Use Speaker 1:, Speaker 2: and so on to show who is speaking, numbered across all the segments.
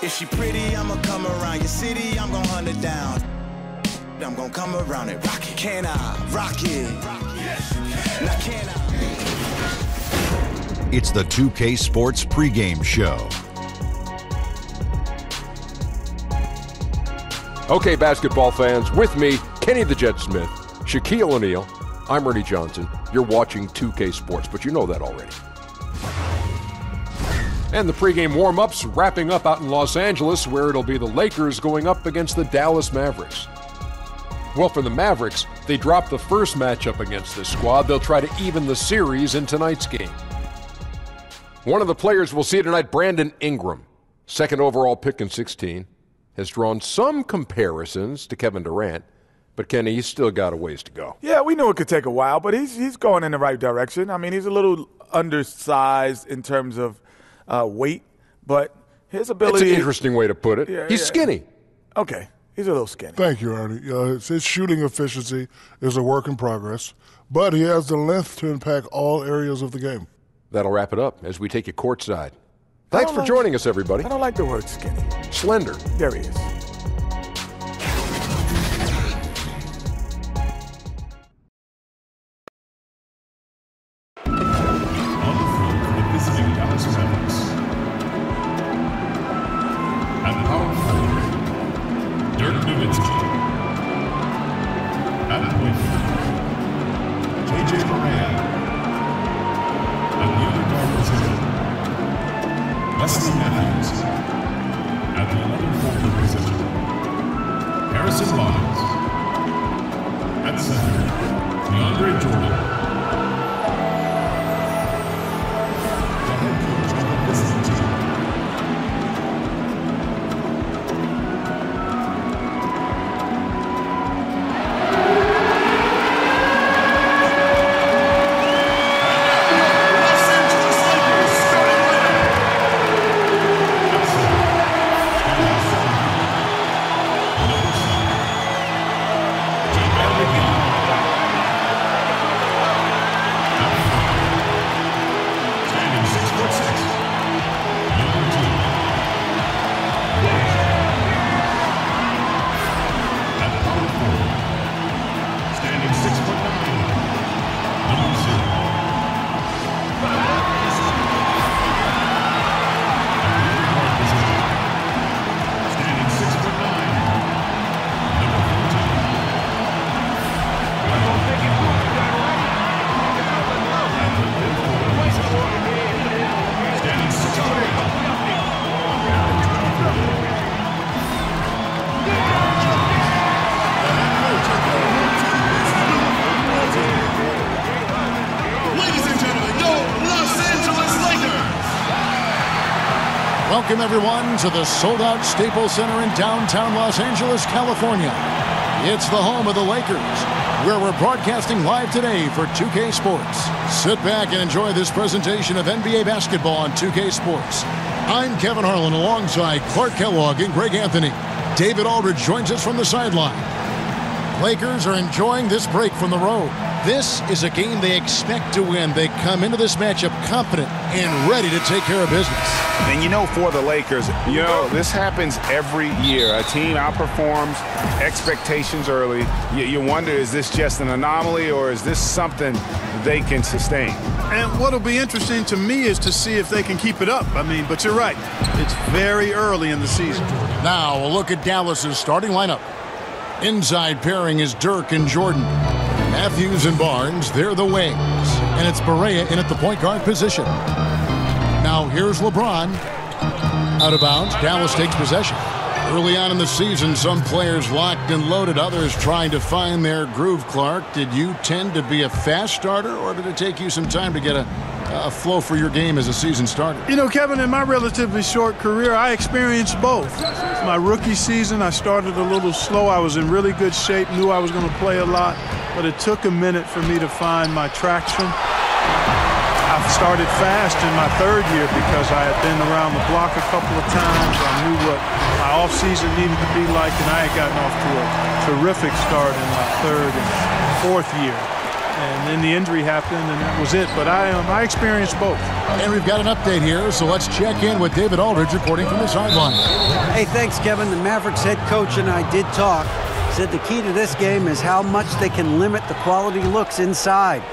Speaker 1: If she pretty, I'ma come around your city, I'm gon' hunt her down. I'm gon' come around and rock it. Can I rock it? Yes, you can. Now can I?
Speaker 2: It's the 2K Sports pregame show.
Speaker 3: Okay, basketball fans, with me, Kenny the Jet Smith, Shaquille O'Neal, I'm Ernie Johnson. You're watching 2K Sports, but you know that already. And the pregame warm-ups wrapping up out in Los Angeles, where it'll be the Lakers going up against the Dallas Mavericks. Well, for the Mavericks, they dropped the first matchup against this squad. They'll try to even the series in tonight's game. One of the players we'll see tonight, Brandon Ingram, second overall pick in 16, has drawn some comparisons to Kevin Durant, but Kenny, he's still got a ways to go.
Speaker 4: Yeah, we knew it could take a while, but he's going in the right direction. I mean, he's a little undersized in terms of weight, but his ability.
Speaker 3: It's an interesting way to put it.
Speaker 4: Yeah,
Speaker 3: he's skinny.
Speaker 4: Okay, he's a little skinny.
Speaker 5: Thank you, Ernie. His shooting efficiency is a work in progress, but he has the length to impact all areas of the game.
Speaker 3: That'll wrap it up as we take you courtside. Thanks for joining us, everybody.
Speaker 4: I don't like the word skinny.
Speaker 3: Slender.
Speaker 4: There he is.
Speaker 6: Welcome, everyone, to the sold-out Staples Center in downtown Los Angeles, California. It's the home of the Lakers, where we're broadcasting live today for 2K Sports. Sit back and enjoy this presentation of NBA basketball on 2K Sports. I'm Kevin Harlan alongside Clark Kellogg and Greg Anthony. David Aldridge joins us from the sideline. Lakers are enjoying this break from the road. This is a game they expect to win. They come into this matchup confident and ready to take care of business.
Speaker 7: And you know, for the Lakers, this happens every year. A team outperforms expectations early. You wonder, is this just an anomaly or is this something they can sustain?
Speaker 8: And what'll be interesting to me is to see if they can keep it up. But you're right. It's very early in the season.
Speaker 6: Now a look at Dallas's starting lineup. Inside pairing is Dirk and Jordan. Matthews and Barnes, they're the wings. And it's Barea in at the point guard position. Now here's LeBron. Out of bounds, Dallas takes possession. Early on in the season, some players locked and loaded, others trying to find their groove. Clark, did you tend to be a fast starter, or did it take you some time to get a flow for your game as a season starter?
Speaker 8: Kevin, in my relatively short career, I experienced both. My rookie season, I started a little slow. I was in really good shape, knew I was going to play a lot, but it took a minute for me to find my traction. I started fast in my third year because I had been around the block a couple of times. I knew what my offseason needed to be like, and I had gotten off to a terrific start in my third and fourth year. and then the injury happened, and that was it. But I experienced both.
Speaker 6: And we've got an update here, so let's check in with David Aldridge reporting from the sideline.
Speaker 9: Hey, thanks, Kevin. The Mavericks head coach and I did talk. Said the key to this game is how much they can limit the quality looks inside.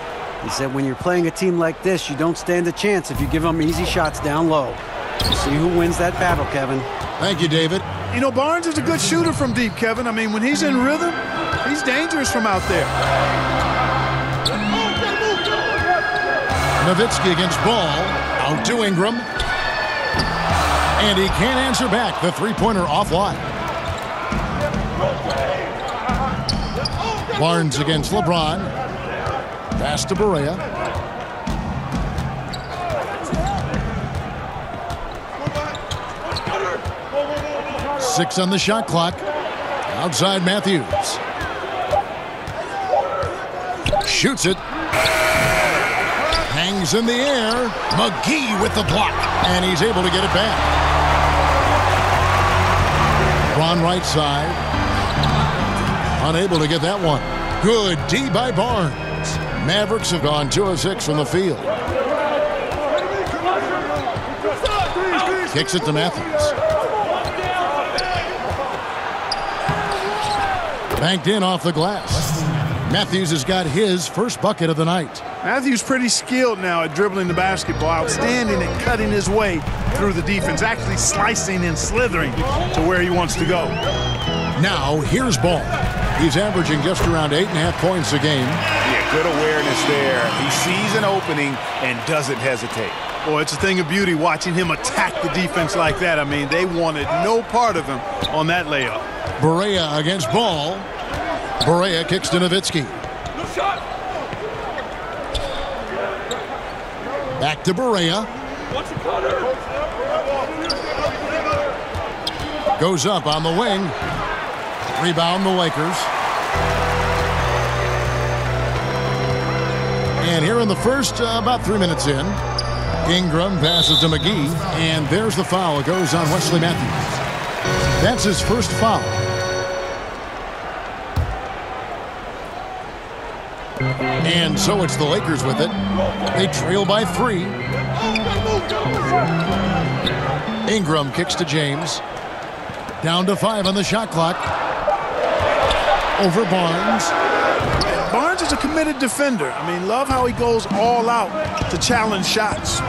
Speaker 9: He said when you're playing a team like this, you don't stand a chance if you give them easy shots down low. We'll see who wins that battle, Kevin.
Speaker 6: Thank you, David.
Speaker 8: You know, Barnes is a good shooter from deep, Kevin. I mean, when he's in rhythm, he's dangerous from out there.
Speaker 6: Nowitzki against Ball. Out to Ingram. And he can't answer back. The three-pointer offline. Barnes against LeBron. Pass to Barea. Six on the shot clock. Outside Matthews. Shoots it. Hangs in the air. McGee with the block. And he's able to get it back. Ron right side. Unable to get that one. Good D by Barnes. Mavericks have gone 2 of 6 from the field. Kicks it to Matthews. Banked in off the glass. Matthews has got his first bucket of the night.
Speaker 8: Matthews pretty skilled now at dribbling the basketball. Outstanding at cutting his way through the defense. Actually slicing and slithering to where he wants to go.
Speaker 6: Now here's Ball. He's averaging just around 8.5 points a game.
Speaker 7: Yeah, good awareness there. He sees an opening and doesn't hesitate.
Speaker 8: Boy, it's a thing of beauty watching him attack the defense like that. I mean, they wanted no part of him on that layup.
Speaker 6: Barea against Ball. Barea kicks to Nowitzki. Back to Barea. Goes up on the wing. Rebound the Lakers. And here in the first, about 3 minutes in, Ingram passes to McGee. And there's the foul. It goes on Wesley Matthews. That's his first foul. And so it's the Lakers with it. They trail by 3. Ingram kicks to James. Down to 5 on the shot clock. Over Barnes.
Speaker 8: Barnes is a committed defender. I mean, love how he goes all out to challenge shots.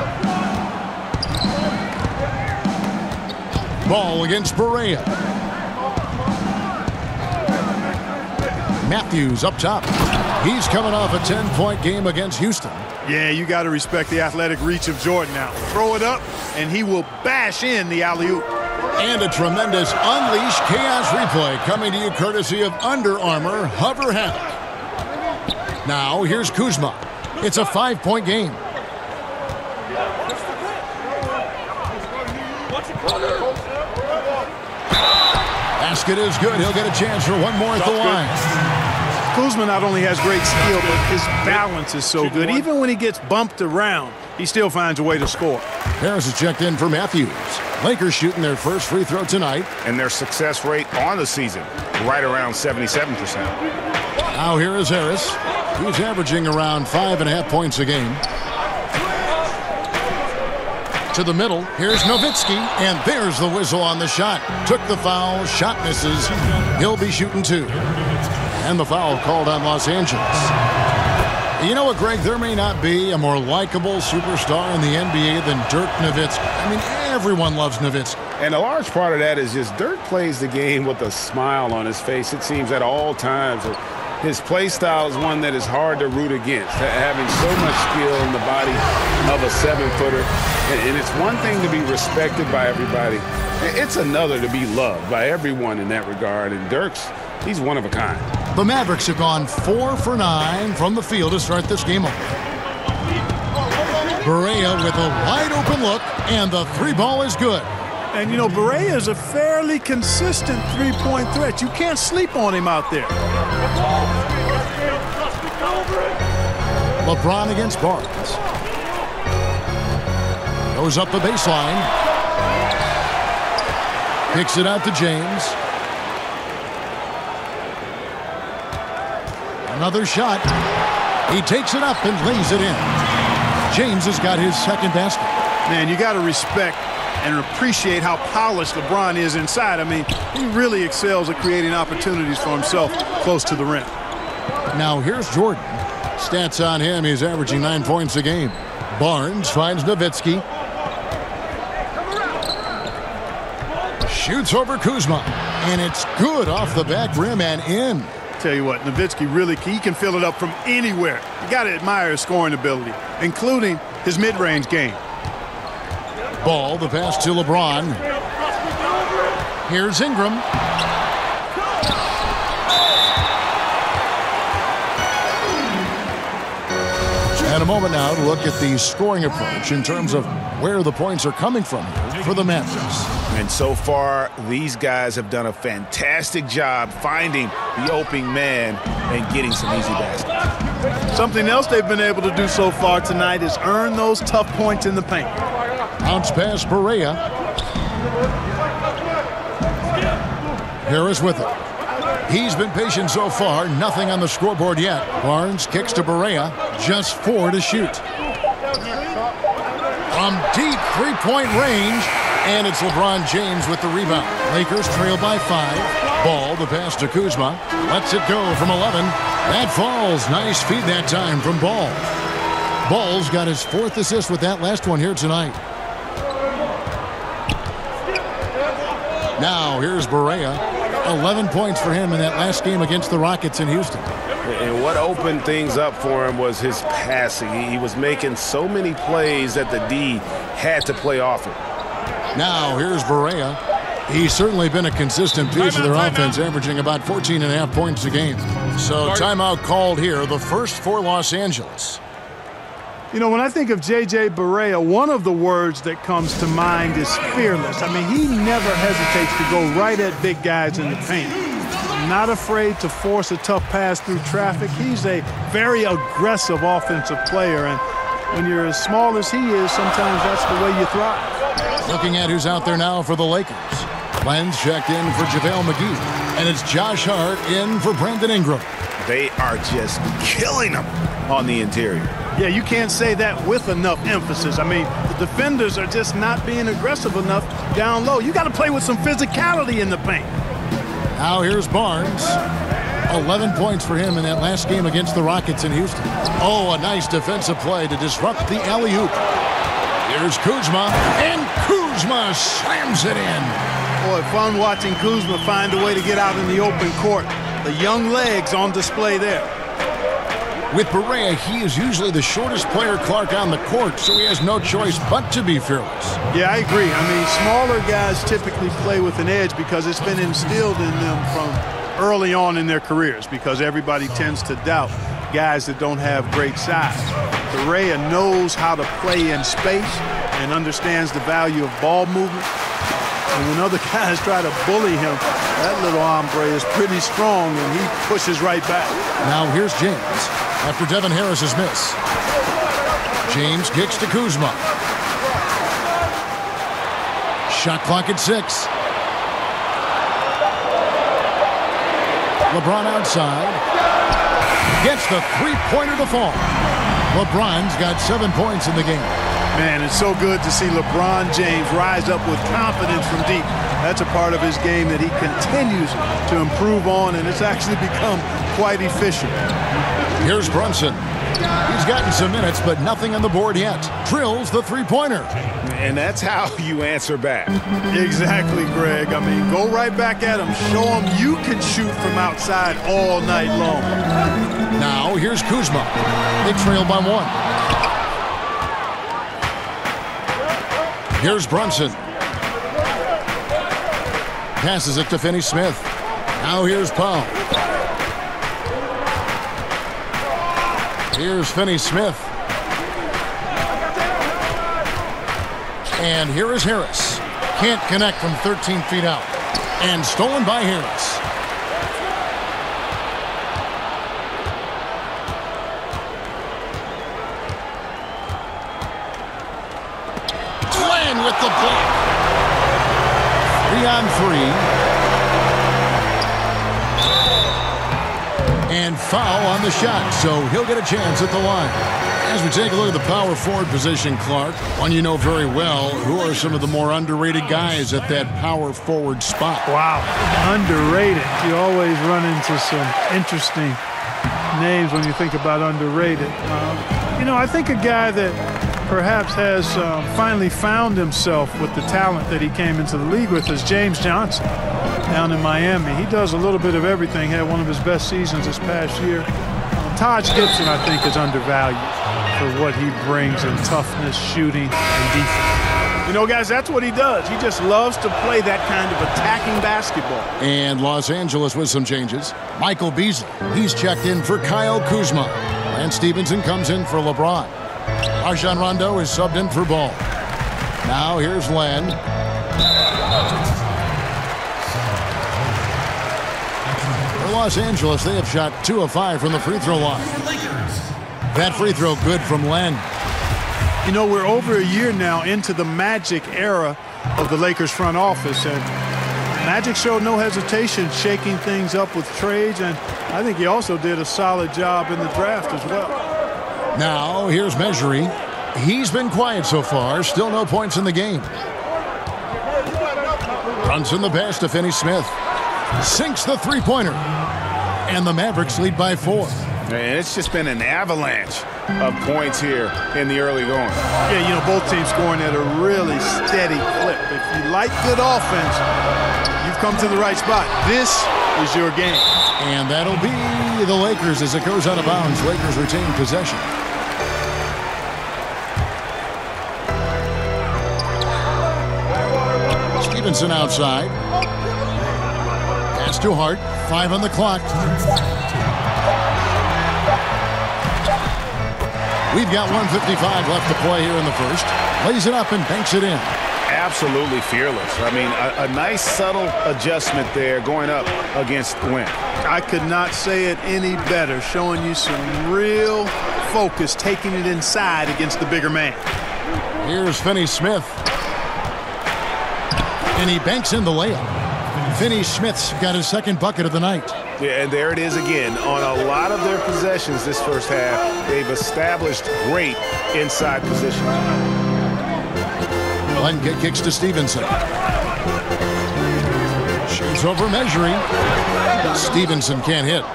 Speaker 6: Ball against Barea. Matthews up top. He's coming off a 10-point game against Houston.
Speaker 8: Yeah, you got to respect the athletic reach of Jordan now. Throw it up, and he will bash in the alley-oop.
Speaker 6: And a tremendous Unleash Chaos replay coming to you courtesy of Under Armour Hover Havoc. Now, here's Kuzma. It's a 5-point game. Basket is good. He'll get a chance for one more at the line.
Speaker 8: Kuzma not only has great skill, but his balance is so good. Even when he gets bumped around, he still finds a way to score.
Speaker 6: Harris is checked in for Matthews. Lakers shooting their first free throw tonight.
Speaker 7: And their success rate on the season, right around 77%.
Speaker 6: Now here is Harris. He's averaging around 5.5 points a game. To the middle, here's Nowitzki, and there's the whistle on the shot. Took the foul, shot misses. He'll be shooting 2. And the foul called on Los Angeles. You know what, Greg? There may not be a more likable superstar in the NBA than Dirk Nowitzki. I mean, everyone loves Nowitzki.
Speaker 7: And a large part of that is just Dirk plays the game with a smile on his face, it seems, at all times. His play style is one that is hard to root against, having so much skill in the body of a 7-footer. And it's one thing to be respected by everybody. It's another to be loved by everyone in that regard. And Dirk's, he's one of a kind.
Speaker 6: The Mavericks have gone 4 for 9 from the field to start this game off. Barea with a wide open look, and the 3-ball is good.
Speaker 8: And, you know, Barea is a fairly consistent three-point threat. You can't sleep on him out there.
Speaker 6: LeBron against Barnes. Goes up the baseline. Kicks it out to James. Another shot. He takes it up and lays it in. James has got his second basket.
Speaker 8: Man, you got to respect and appreciate how polished LeBron is inside. I mean, he really excels at creating opportunities for himself close to the rim.
Speaker 6: Now here's Jordan. Stats on him, he's averaging 9 points a game. Barnes finds Nowitzki. Shoots over Kuzma. And it's good off the back rim and in.
Speaker 8: Tell you what, Nowitzki really, he can fill it up from anywhere. You got to admire his scoring ability, including his mid-range game.
Speaker 6: Ball, the pass to LeBron. Here's Ingram. And a moment now to look at the scoring approach in terms of where the points are coming from here for the Mavericks.
Speaker 7: And so far, these guys have done a fantastic job finding the opening man and getting some easy baskets.
Speaker 8: Something else they've been able to do so far tonight is earn those tough points in the paint.
Speaker 6: Bounce pass, Barea. Harris with it. He's been patient so far. Nothing on the scoreboard yet. Barnes kicks to Barea. Just 4 to shoot. From deep three-point range. And it's LeBron James with the rebound. Lakers trail by 5. Ball, the pass to Kuzma. Lets it go from 11. That falls. Nice feed that time from Ball. Ball's got his 4th assist with that last one here tonight. Now here's Barea. 11 points for him in that last game against the Rockets in Houston.
Speaker 7: And what opened things up for him was his passing. He was making so many plays that the D had to play off him.
Speaker 6: Now here's Barea. He's certainly been a consistent piece of their offense, averaging about 14.5 points a game. So timeout called here, the first for Los Angeles.
Speaker 8: You know, when I think of J.J. Barea, one of the words that comes to mind is fearless. I mean, he never hesitates to go right at big guys in the paint. Not afraid to force a tough pass through traffic. He's a very aggressive offensive player, and when you're as small as he is, sometimes that's the way you thrive.
Speaker 6: Looking at who's out there now for the Lakers. Lenz checked in for JaVale McGee, and it's Josh Hart in for Brandon Ingram.
Speaker 7: They are just killing them on the interior.
Speaker 8: Yeah, you can't say that with enough emphasis. I mean, the defenders are just not being aggressive enough down low. You got to play with some physicality in the paint.
Speaker 6: Now here's Barnes. 11 points for him in that last game against the Rockets in Houston. Oh, a nice defensive play to disrupt the alley-oop. Here's Kuzma, and Kuzma slams it in.
Speaker 8: Boy, fun watching Kuzma find a way to get out in the open court. The young legs on display there.
Speaker 6: With Barea, he is usually the shortest player, Clark, on the court, so he has no choice but to be fearless.
Speaker 8: Yeah, I agree. I mean, smaller guys typically play with an edge because it's been instilled in them from early on in their careers, because everybody tends to doubt guys that don't have great size. Barea knows how to play in space and understands the value of ball movement. And when other guys try to bully him, that little hombre is pretty strong, and he pushes right back.
Speaker 6: Now here's James after Devin Harris's miss. James kicks to Kuzma. Shot clock at 6. LeBron outside. Gets the three-pointer to fall. LeBron's got 7 points in the game.
Speaker 8: Man, it's so good to see LeBron James rise up with confidence from deep. That's a part of his game that he continues to improve on, and it's actually become quite efficient.
Speaker 6: Here's Brunson. He's gotten some minutes, but nothing on the board yet. Drills the three-pointer.
Speaker 7: And that's how you answer back.
Speaker 8: Exactly, Greg. I mean, go right back at him. Show him you can shoot from outside all night long.
Speaker 6: Now, here's Kuzma. They trail by 1. Here's Brunson. Passes it to Finney-Smith. Now here's Powell. Here's Finney-Smith. And here is Harris. Can't connect from 13 feet out. And stolen by Harris. Glenn with the block. 3-on-3. And foul on the shot, so he'll get a chance at the line. As we take a look at the power forward position, Clark, one you know very well, who are some of the more underrated guys at that power forward spot?
Speaker 8: Wow, underrated. You always run into some interesting names when you think about underrated. I think a guy that perhaps has finally found himself with the talent that he came into the league with is James Johnson down in Miami. He does a little bit of everything, had one of his best seasons this past year. Taj Gibson, I think, is undervalued for what he brings in toughness, shooting, and defense. Guys, that's what he does. He just loves to play that kind of attacking basketball.
Speaker 6: And Los Angeles with some changes. Michael Beasley, he's checked in for Kyle Kuzma. And Stevenson comes in for LeBron. Rajon Rondo is subbed in for Ball. Now here's Len. For Los Angeles, they have shot 2 of 5 from the free throw line. That free throw good from Len.
Speaker 8: We're over a year now into the Magic era of the Lakers front office, and Magic showed no hesitation shaking things up with trades, and I think he also did a solid job in the draft as well.
Speaker 6: Now here's Measury. He's been quiet so far, still no points in the game. Brunson the pass to Finney-Smith. Sinks the three-pointer. And the Mavericks lead by 4.
Speaker 7: And it's just been an avalanche of points here in the early going.
Speaker 8: Yeah, both teams scoring at a really steady clip. If you like good offense, you've come to the right spot. This is your game.
Speaker 6: And that'll be the Lakers as it goes out of bounds. Lakers retain possession. Stevenson outside. Pass to Hart. 5 on the clock. We've got 1:55 left to play here in the first. Lays it up and banks it in.
Speaker 7: Absolutely fearless. I mean, a nice subtle adjustment there going up against Wynn.
Speaker 8: I could not say it any better, showing you some real focus, taking it inside against the bigger man.
Speaker 6: Here's Finney-Smith. And he banks in the layup. Finney-Smith's got his second bucket of the night.
Speaker 7: Yeah, and there it is again. On a lot of their possessions this first half, they've established great inside position.
Speaker 6: Glenn kicks to Stevenson. Shoots over Measuring. Stevenson can't hit.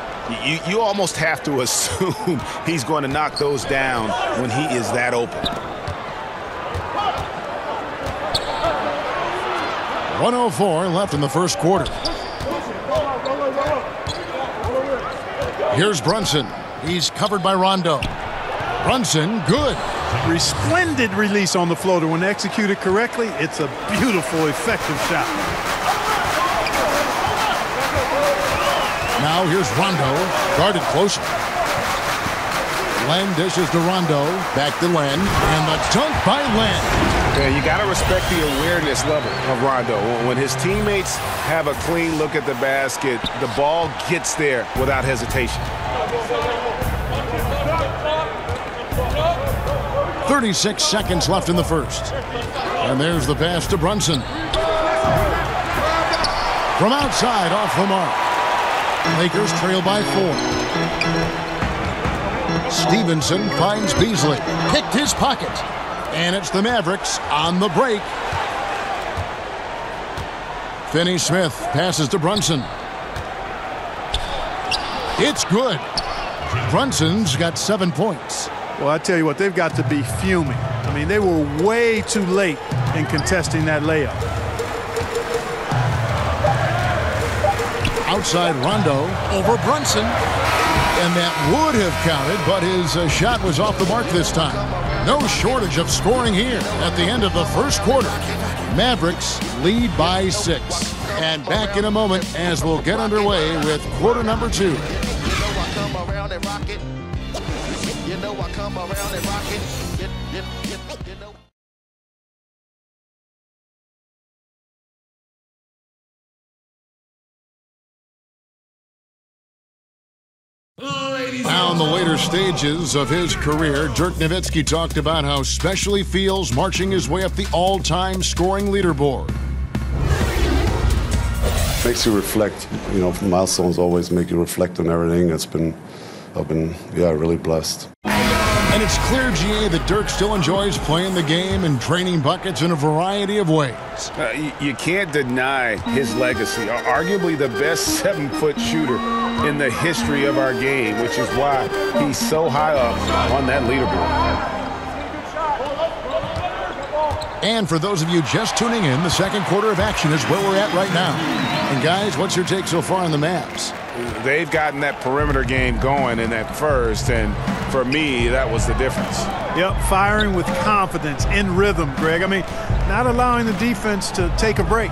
Speaker 7: You almost have to assume he's going to knock those down when he is that open.
Speaker 6: 1:04 left in the first quarter. Here's Brunson. He's covered by Rondo. Brunson, good.
Speaker 8: Resplendent release on the floater. When executed correctly, it's a beautiful, effective shot.
Speaker 6: Now here's Rondo, guarded closer. Len dishes to Rondo, back to Len, and the dunk by Len.
Speaker 7: Yeah, you got to respect the awareness level of Rondo. When his teammates have a clean look at the basket, the ball gets there without hesitation.
Speaker 6: 36 seconds left in the first. And there's the pass to Brunson. From outside, off the mark. Lakers trail by 4. Stevenson finds Beasley. Picked his pocket. And it's the Mavericks on the break. Finney-Smith passes to Brunson. It's good. Brunson's got 7 points.
Speaker 8: Well, I tell you what, they've got to be fuming. I mean, they were way too late in contesting that layup.
Speaker 6: Outside Rondo over Brunson. And that would have counted, but his shot was off the mark this time. No shortage of scoring here at the end of the first quarter. Mavericks lead by 6. And back in a moment as we'll get underway with quarter number 2.
Speaker 10: You know I come around and rock it. You know I come around and rock it. You know.
Speaker 6: Now in the later stages of his career, Dirk Nowitzki talked about how special he feels marching his way up the all-time scoring leaderboard.
Speaker 11: makes you reflect. You know, milestones always make you reflect on everything. I've been really blessed.
Speaker 6: And it's clear, GA, that Dirk still enjoys playing the game and draining buckets in a variety of ways.
Speaker 7: You can't deny his legacy. Arguably the best 7-foot shooter in the history of our game, which is why he's so high up on that leaderboard.
Speaker 6: And for those of you just tuning in, the second quarter of action is where we're at right now. And guys, what's your take so far on the Mavs?
Speaker 7: They've gotten that perimeter game going in that first, and for me, that was the difference.
Speaker 8: Yep, firing with confidence, in rhythm, Greg. I mean, not allowing the defense to take a break.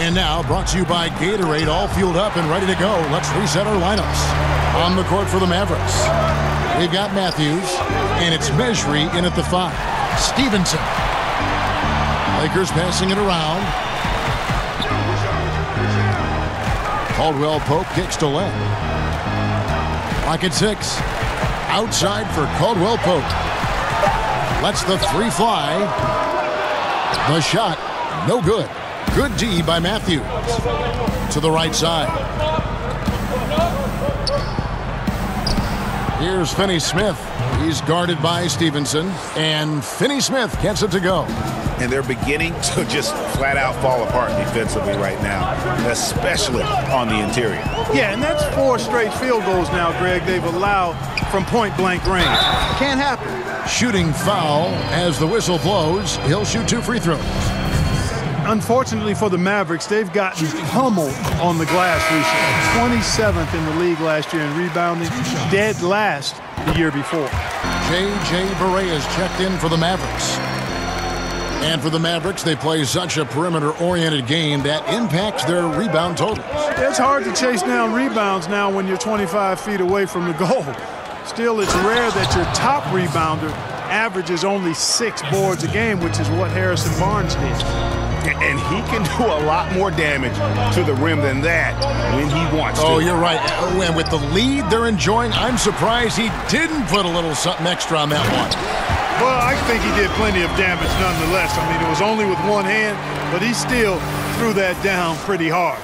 Speaker 6: And now, brought to you by Gatorade, all fueled up and ready to go. Let's reset our lineups. On the court for the Mavericks, we've got Matthews, and it's Mejri in at the 5. Stevenson. Lakers passing it around. Caldwell Pope kicks to Len. Lock at 6. Outside for Caldwell Pope. Lets the 3 fly. The shot, no good. Good D by Matthews. To the right side. Here's Finney-Smith. He's guarded by Stevenson. And Finney-Smith gets it to go.
Speaker 7: And they're beginning to just flat out fall apart defensively right now, especially on the interior.
Speaker 8: Yeah, and that's 4 straight field goals now, Greg, they've allowed from point-blank range. Can't happen.
Speaker 6: Shooting foul as the whistle blows. He'll shoot 2 free throws.
Speaker 8: Unfortunately for the Mavericks, they've gotten pummeled on the glass recently. 27th in the league last year in rebounding, dead last the year before.
Speaker 6: J.J. Barea is checked in for the Mavericks. And for the Mavericks, they play such a perimeter-oriented game that impacts their rebound totals.
Speaker 8: It's hard to chase down rebounds now when you're 25 feet away from the goal. Still, it's rare that your top rebounder averages only 6 boards a game, which is what Harrison Barnes did.
Speaker 7: And he can do a lot more damage to the rim than that when he wants to.
Speaker 6: Oh, you're right. And with the lead they're enjoying, I'm surprised he didn't put a little something extra on that one.
Speaker 8: Well, I think he did plenty of damage nonetheless. I mean, it was only with one hand, but he still threw that down pretty hard.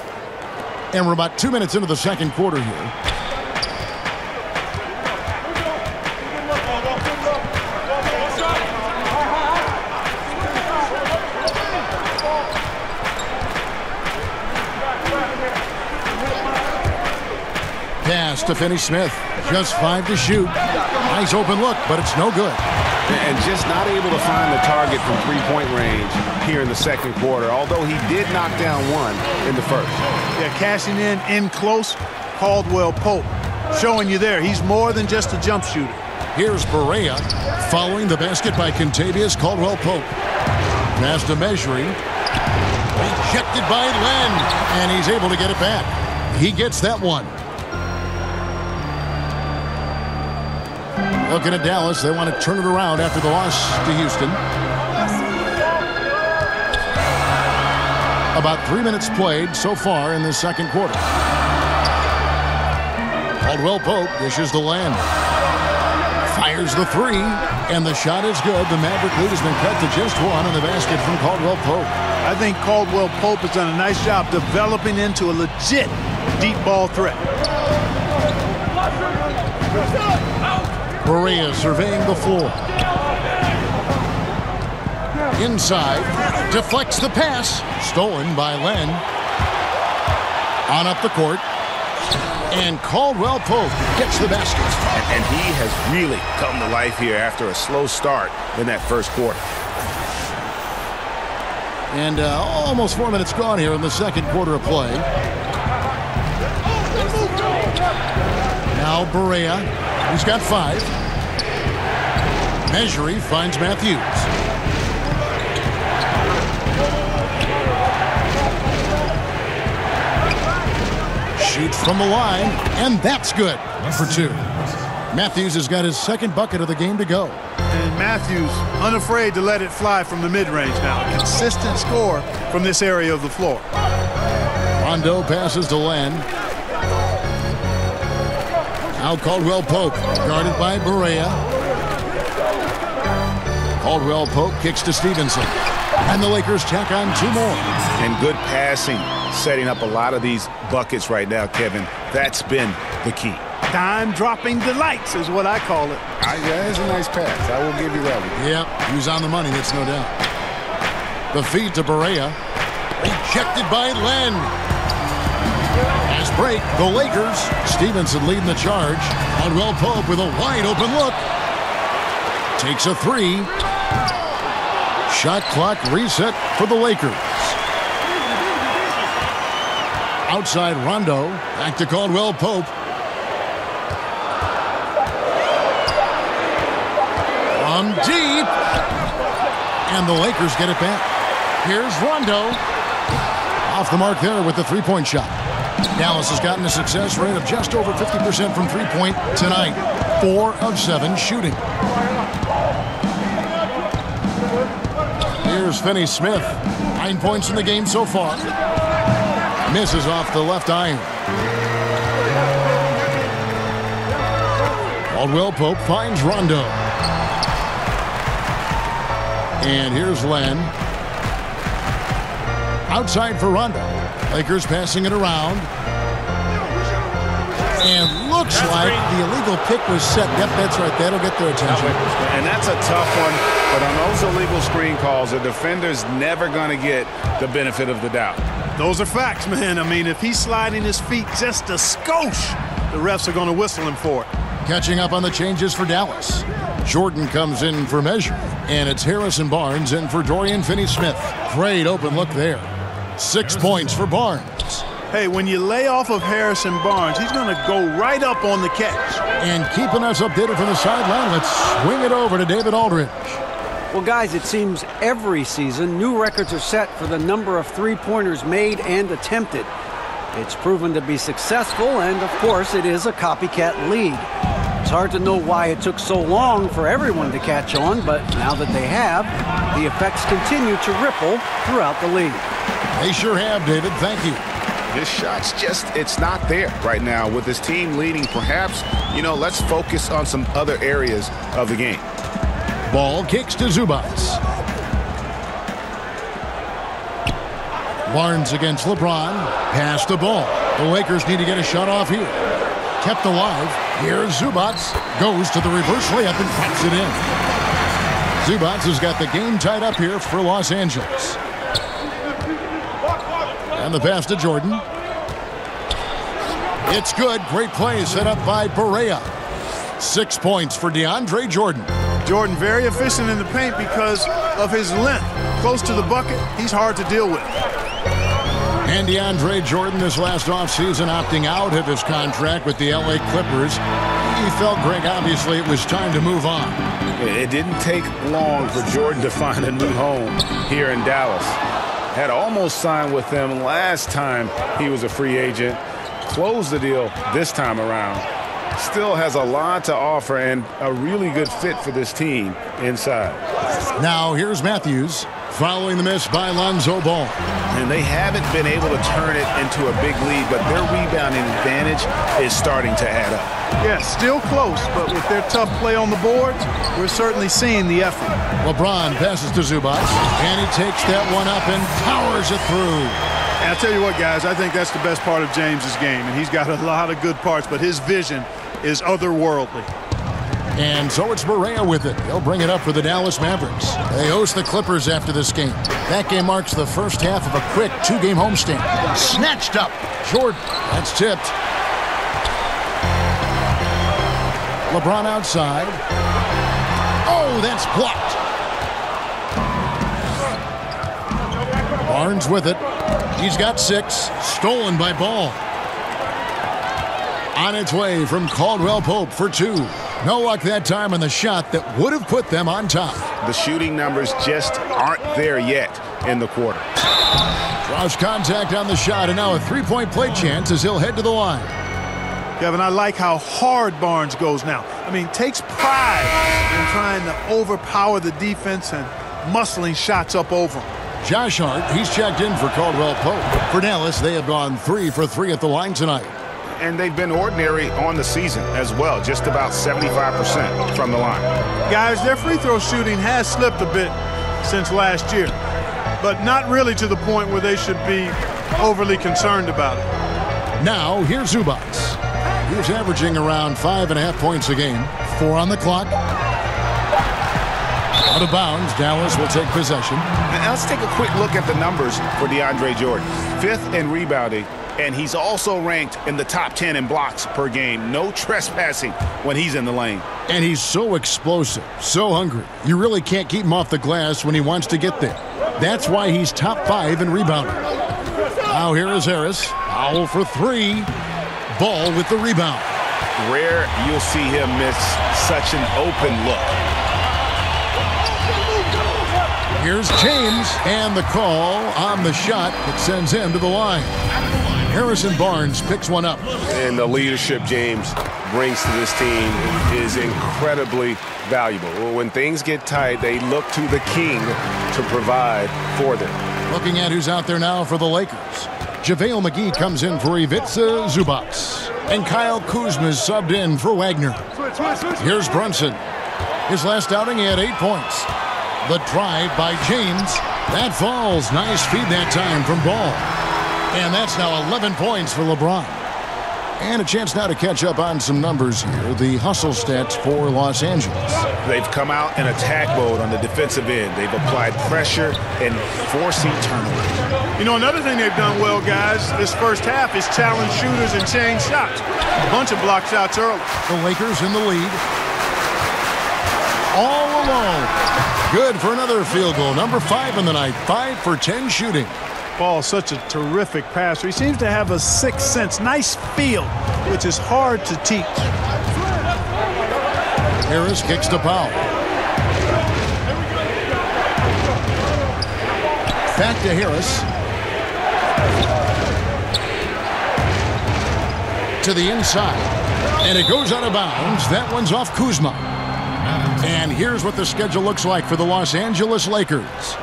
Speaker 6: And we're about 2 minutes into the second quarter here. Pass to Finney-Smith. Just 5 to shoot. Nice open look, but it's no good.
Speaker 7: And just not able to find the target from 3-point range here in the second quarter, although he did knock down 1 in the first.
Speaker 8: Yeah, cashing in close, Caldwell Pope. Showing you there, he's more than just a jump shooter.
Speaker 6: Here's Barea following the basket by Contavious Caldwell Pope. Pass to Mejri. Rejected by Len, and he's able to get it back. He gets that one. Looking at Dallas, they want to turn it around after the loss to Houston. About 3 minutes played so far in the second quarter. Caldwell Pope dishes the Len. Fires the 3, and the shot is good. The Maverick lead has been cut to just 1 on the basket from Caldwell Pope.
Speaker 8: I think Caldwell Pope has done a nice job developing into a legit deep ball threat.
Speaker 6: Barea surveying the floor. Inside, deflects the pass. Stolen by Len. On up the court. And Caldwell Pope gets the basket.
Speaker 7: And he has really come to life here after a slow start in that first quarter.
Speaker 6: And almost 4 minutes gone here in the second quarter of play. Now Barea. He's got 5. Mejri finds Matthews. Shoots from the line, and that's good for 2. Matthews has got his second bucket of the game to go.
Speaker 8: And Matthews unafraid to let it fly from the mid-range now. Consistent score from this area of the floor.
Speaker 6: Rondo passes to Len. Now Caldwell Pope, guarded by Barea. Caldwell Pope kicks to Stevenson. And the Lakers tack on 2 more.
Speaker 7: And good passing setting up a lot of these buckets right now, Kevin. That's been the key.
Speaker 8: Dime-dropping delights is what I call it.
Speaker 7: Yeah, it's a nice pass. I will give you that one.
Speaker 6: Yep, he was on the money, that's no doubt. The feed to Barea. Rejected by Len. As break, the Lakers. Stevenson leading the charge. Caldwell Pope with a wide open look. Takes a three. Shot clock reset for the Lakers. Outside Rondo. Back to Caldwell Pope. From deep. And the Lakers get it back. Here's Rondo. Off the mark there with the three-point shot. Dallas has gotten a success rate of just over 50% from three-point tonight. 4 of 7 shooting. Here's Finney-Smith. 9 points in the game so far. Misses off the left iron. Caldwell Pope finds Rondo. And here's Len. Outside for Rondo. Lakers passing it around. And looks like the illegal pick was set. Yep, that's right. That'll get their attention.
Speaker 7: And that's a tough one. But on those illegal screen calls, the defender's never going to get the benefit of the doubt.
Speaker 8: Those are facts, man. I mean, if he's sliding his feet just a skosh, the refs are going to whistle him for it.
Speaker 6: Catching up on the changes for Dallas. Jordan comes in for measure. And it's Harrison Barnes in for Dorian Finney-Smith. Great open look there. 6 points for Barnes.
Speaker 8: Hey, when you lay off of Harrison Barnes, he's going to go right up on the catch.
Speaker 6: And keeping us updated from the sideline, let's swing it over to David Aldridge.
Speaker 9: Well, guys, it seems every season new records are set for the number of three-pointers made and attempted. It's proven to be successful, and of course, it is a copycat league. It's hard to know why it took so long for everyone to catch on, but now that they have, the effects continue to ripple throughout the league.
Speaker 6: They sure have, David. Thank you.
Speaker 7: His shot's just, it's not there right now. With his team leading, perhaps, let's focus on some other areas of the game.
Speaker 6: Ball kicks to Zubac. Barnes against LeBron. Pass the ball. The Lakers need to get a shot off here. Kept alive. Here's Zubac. Goes to the reverse layup and puts it in. Zubac has got the game tied up here for Los Angeles. And the pass to Jordan. It's good. Great play set up by Barea. 6 points for DeAndre Jordan.
Speaker 8: Jordan very efficient in the paint because of his length. Close to the bucket, he's hard to deal with.
Speaker 6: And DeAndre Jordan this last offseason opting out of his contract with the LA Clippers. He felt, Greg, obviously it was time to move on.
Speaker 7: It didn't take long for Jordan to find a new home here in Dallas. Had almost signed with them last time he was a free agent. Closed the deal this time around. Still has a lot to offer and a really good fit for this team inside.
Speaker 6: Now here's Matthews following the miss by Lonzo Ball.
Speaker 7: And they haven't been able to turn it into a big lead, but their rebounding advantage is starting to add up.
Speaker 8: Yeah, still close, but with their tough play on the boards, we're certainly seeing the effort.
Speaker 6: LeBron passes to Zubac, and he takes that one up and powers it through.
Speaker 8: And I'll tell you what, guys, I think that's the best part of James's game, and he's got a lot of good parts, but his vision is otherworldly.
Speaker 6: And so it's Barea with it. He'll bring it up for the Dallas Mavericks. They host the Clippers after this game. That game marks the first half of a quick two-game homestand. Snatched up. Jordan. That's tipped. LeBron outside. Oh, that's blocked. Barnes with it. He's got 6. Stolen by Ball. On its way from Caldwell Pope for 2. No luck that time on the shot that would have put them on top.
Speaker 7: The shooting numbers just aren't there yet in the quarter.
Speaker 6: Draws contact on the shot, and now a three-point play chance as he'll head to the line.
Speaker 8: Kevin, I like how hard Barnes goes now. I mean, takes pride in trying to overpower the defense and muscling shots up over him.
Speaker 6: Josh Hart, he's checked in for Caldwell Pope. For Dallas, they have gone 3 for 3 at the line tonight.
Speaker 7: And they've been ordinary on the season as well, just about 75% from the line.
Speaker 8: Guys, their free throw shooting has slipped a bit since last year, but not really to the point where they should be overly concerned about it.
Speaker 6: Now, here's Zubac. He's averaging around 5.5 points a game. 4 on the clock. Out of bounds. Dallas will take possession.
Speaker 7: Now let's take a quick look at the numbers for DeAndre Jordan. 5th in rebounding, and he's also ranked in the top 10 in blocks per game. No trespassing when he's in the lane.
Speaker 6: And he's so explosive, so hungry. You really can't keep him off the glass when he wants to get there. That's why he's top 5 in rebounding. Now here is Harris. Foul for 3. Ball with the rebound.
Speaker 7: Rare you'll see him miss such an open look.
Speaker 6: Here's James, and the call on the shot that sends him to the line. Harrison Barnes picks one up.
Speaker 7: And the leadership James brings to this team is incredibly valuable. When things get tight, they look to the king to provide for them.
Speaker 6: Looking at who's out there now for the Lakers. JaVale McGee comes in for Ivica Zubac. And Kyle Kuzma is subbed in for Wagner. Here's Brunson. His last outing, he had 8 points. The drive by James. That falls. Nice feed that time from Ball. And that's now 11 points for LeBron. And a chance now to catch up on some numbers here. The hustle stats for Los Angeles.
Speaker 7: They've come out in attack mode on the defensive end. They've applied pressure and forcing turnovers.
Speaker 8: You know, another thing they've done well, guys, this first half is challenge shooters and change shots. A bunch of block shots early.
Speaker 6: The Lakers in the lead. All alone. Good for another field goal. Number 5 in the night. 5 for 10 shooting.
Speaker 8: Ball, such a terrific passer. He seems to have a sixth sense, nice feel, which is hard to teach.
Speaker 6: Harris kicks to Powell. Back to Harris. To the inside. And it goes out of bounds. That one's off Kuzma. And here's what the schedule looks like for the Los Angeles Lakers.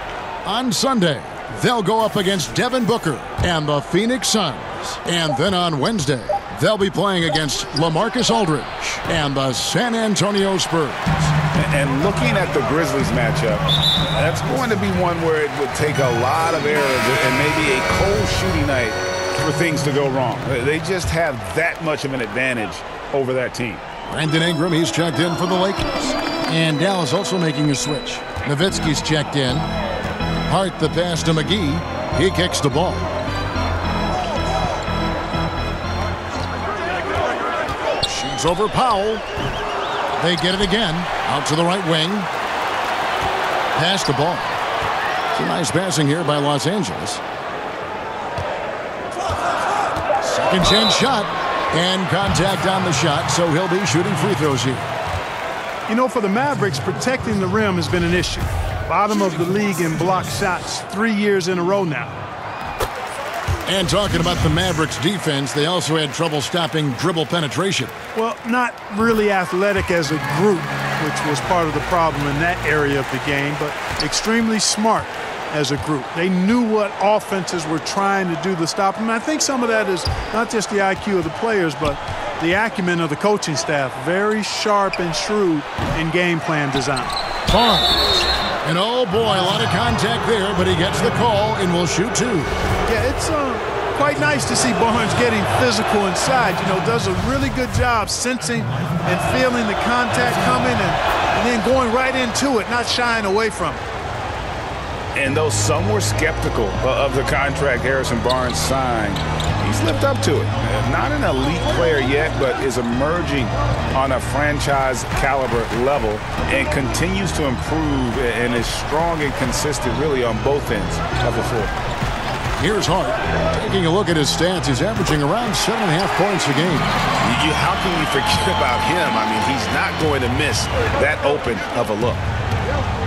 Speaker 6: On Sunday, they'll go up against Devin Booker and the Phoenix Suns. And then on Wednesday, they'll be playing against LaMarcus Aldridge and the San Antonio Spurs.
Speaker 7: And looking at the Grizzlies matchup, that's going to be one where it would take a lot of errors and maybe a cold shooting night for things to go wrong. They just have that much of an advantage over that team.
Speaker 6: Brandon Ingram, he's checked in for the Lakers. And Dallas also making a switch. Nowitzki's checked in. Hart the pass to McGee. He kicks the ball. Shoots over Powell. They get it again. Out to the right wing. Pass the ball. It's a nice passing here by Los Angeles. Second chance shot. And contact on the shot, so he'll be shooting free throws here.
Speaker 8: You know, for the Mavericks, protecting the rim has been an issue. Bottom of the league in block shots 3 years in a row now.
Speaker 6: And talking about the Mavericks defense, they also had trouble stopping dribble penetration.
Speaker 8: Well, not really athletic as a group, which was part of the problem in that area of the game, but extremely smart as a group. They knew what offenses were trying to do to stop them. And I think some of that is not just the IQ of the players, but the acumen of the coaching staff. Very sharp and shrewd in game plan design.
Speaker 6: Barnes. And oh boy, a lot of contact there, but he gets the call and will shoot 2.
Speaker 8: Yeah, it's quite nice to see Barnes getting physical inside. You know, does a really good job sensing and feeling the contact coming and then going right into it, not shying away from it.
Speaker 7: And though some were skeptical of the contract Harrison Barnes signed, he's lived up to it. Not an elite player yet, but is emerging on a franchise caliber level and continues to improve and is strong and consistent really on both ends of the floor.
Speaker 6: Here's Hart. Taking a look at his stats, he's averaging around 7.5 points a game.
Speaker 7: How can you forget about him? I mean, he's not going to miss that open of a look.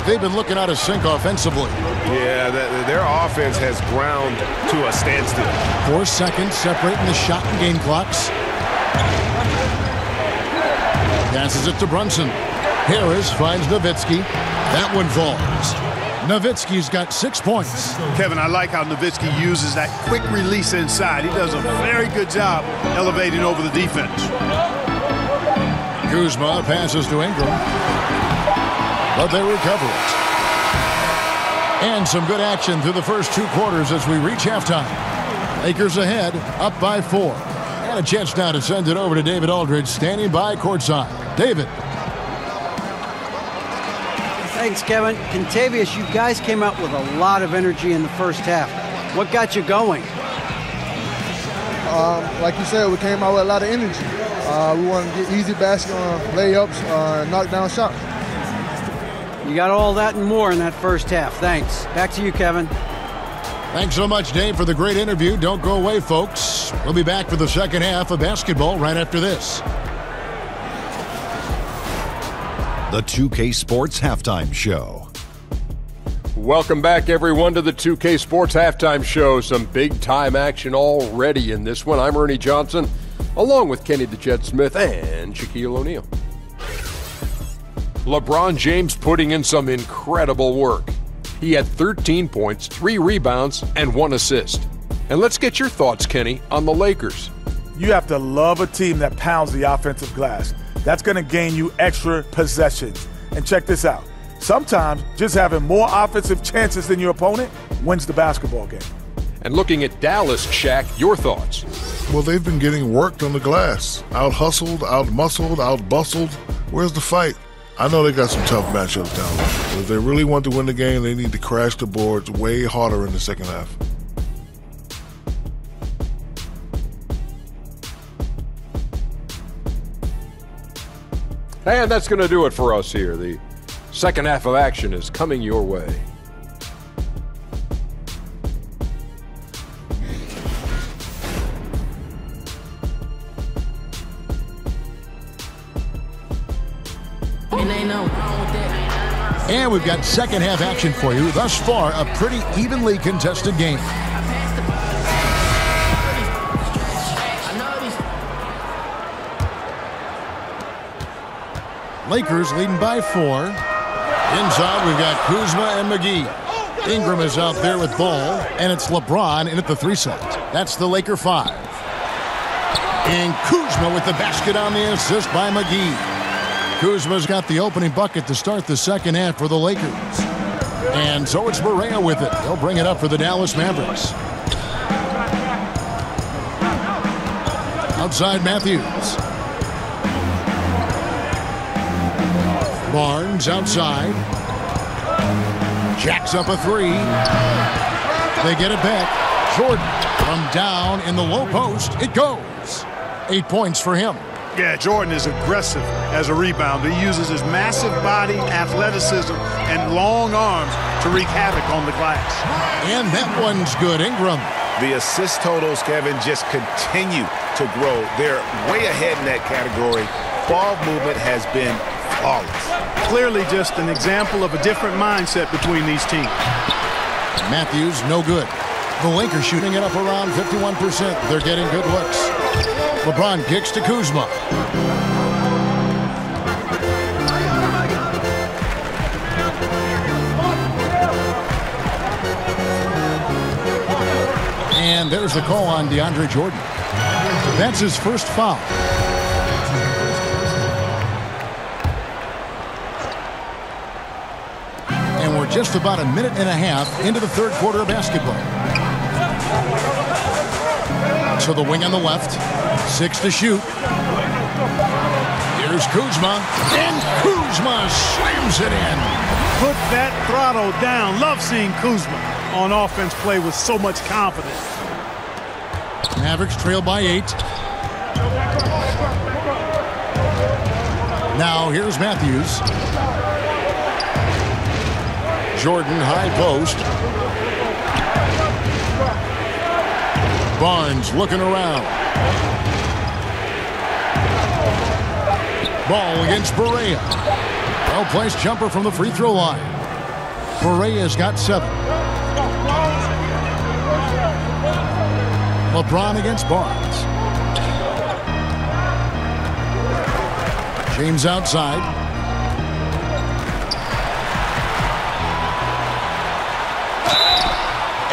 Speaker 6: They've been looking out of sync offensively.
Speaker 7: Yeah, their offense has ground to a standstill.
Speaker 6: 4 seconds separating the shot and game clocks. Passes it to Brunson. Harris finds Nowitzki. That one falls. Nowitzki's got 6 points.
Speaker 8: Kevin, I like how Nowitzki uses that quick release inside. He does a very good job elevating over the defense.
Speaker 6: Kuzma passes to Ingram. But they recover it. And some good action through the first 2 quarters as we reach halftime. Lakers ahead, up by 4. And a chance now to send it over to David Aldridge, standing by courtside. David.
Speaker 9: Thanks, Kevin. Contavious, you guys came out with a lot of energy in the first half. What got you going?
Speaker 12: Like you said, we came out with a lot of energy. We wanted to get easy basket layups, knock down shots.
Speaker 9: You got all that and more in that first half. Thanks. Back to you, Kevin.
Speaker 6: Thanks so much, Dave, for the great interview. Don't go away, folks. We'll be back for the second half of basketball right after this.
Speaker 2: The 2K Sports Halftime Show.
Speaker 3: Welcome back, everyone, to the 2K Sports Halftime Show. Some big-time action already in this one. I'm Ernie Johnson, along with Kenny the Jet Smith and Shaquille O'Neal. LeBron James putting in some incredible work. He had 13 points, 3 rebounds, and 1 assist. And let's get your thoughts, Kenny, on the Lakers.
Speaker 4: You have to love a team that pounds the offensive glass. That's going to gain you extra possessions. And check this out. Sometimes just having more offensive chances than your opponent wins the basketball game.
Speaker 3: And looking at Dallas, Shaq, your thoughts?
Speaker 5: Well, they've been getting worked on the glass. Out-hustled, out-muscled, out-bustled. Where's the fight? I know they got some tough matchups down there. But if they really want to win the game, they need to crash the boards way harder in the second half.
Speaker 3: And that's going to do it for us here. The second half of action is coming your way.
Speaker 6: And we've got second half action for you. Thus far, a pretty evenly contested game. Lakers leading by 4. Inside, we've got Kuzma and McGee. Ingram is out there with ball, and it's LeBron in at the 3 set. That's the Laker 5. And Kuzma with the basket on the assist by McGee. Kuzma's got the opening bucket to start the second half for the Lakers. And so it's Barea with it. They'll bring it up for the Dallas Mavericks. Outside Matthews. Barnes outside. Jacks up a 3. They get it back. Jordan from down in the low post. It goes. 8 points for him.
Speaker 8: Yeah, Jordan is aggressive as a rebounder. He uses his massive body, athleticism, and long arms to wreak havoc on the glass.
Speaker 6: And that one's good. Ingram.
Speaker 7: The assist totals, Kevin, just continue to grow. They're way ahead in that category. Ball movement has been flawless.
Speaker 8: Clearly just an example of a different mindset between these teams.
Speaker 6: Matthews, no good. The Lakers shooting it up around 51%. They're getting good looks. LeBron kicks to Kuzma. And there's the call on DeAndre Jordan. That's his first foul. And we're just about a minute and a half into the third quarter of basketball. So the wing on the left. 6 to shoot. Here's Kuzma. And Kuzma slams it in.
Speaker 8: Put that throttle down. Love seeing Kuzma on offense play with so much confidence.
Speaker 6: Mavericks trail by 8. Now here's Matthews. Jordan high post. Barnes looking around. Ball against Barea. Well-placed jumper from the free throw line. Barea's got 7. LeBron against Barnes. James outside.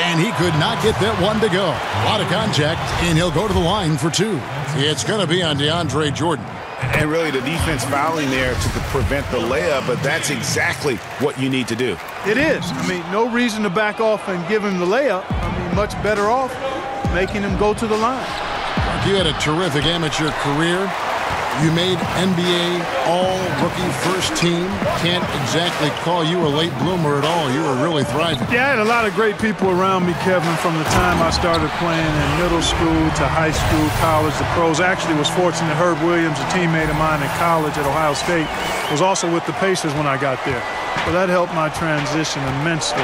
Speaker 6: And he could not get that one to go. A lot of contact, and he'll go to the line for 2. It's going to be on DeAndre Jordan.
Speaker 7: And really the defense fouling there to prevent the layup, but that's exactly what you need to do.
Speaker 8: It is. I mean, no reason to back off and give him the layup. I mean, much better off making him go to the line.
Speaker 6: You had a terrific amateur career. You made NBA all-rookie first team. Can't exactly call you a late bloomer at all. You were really thriving.
Speaker 8: Yeah, I had a lot of great people around me, Kevin, from the time I started playing in middle school to high school, college, the pros. Actually was fortunate. Herb Williams, a teammate of mine in college at Ohio State, was also with the Pacers when I got there. So that helped my transition immensely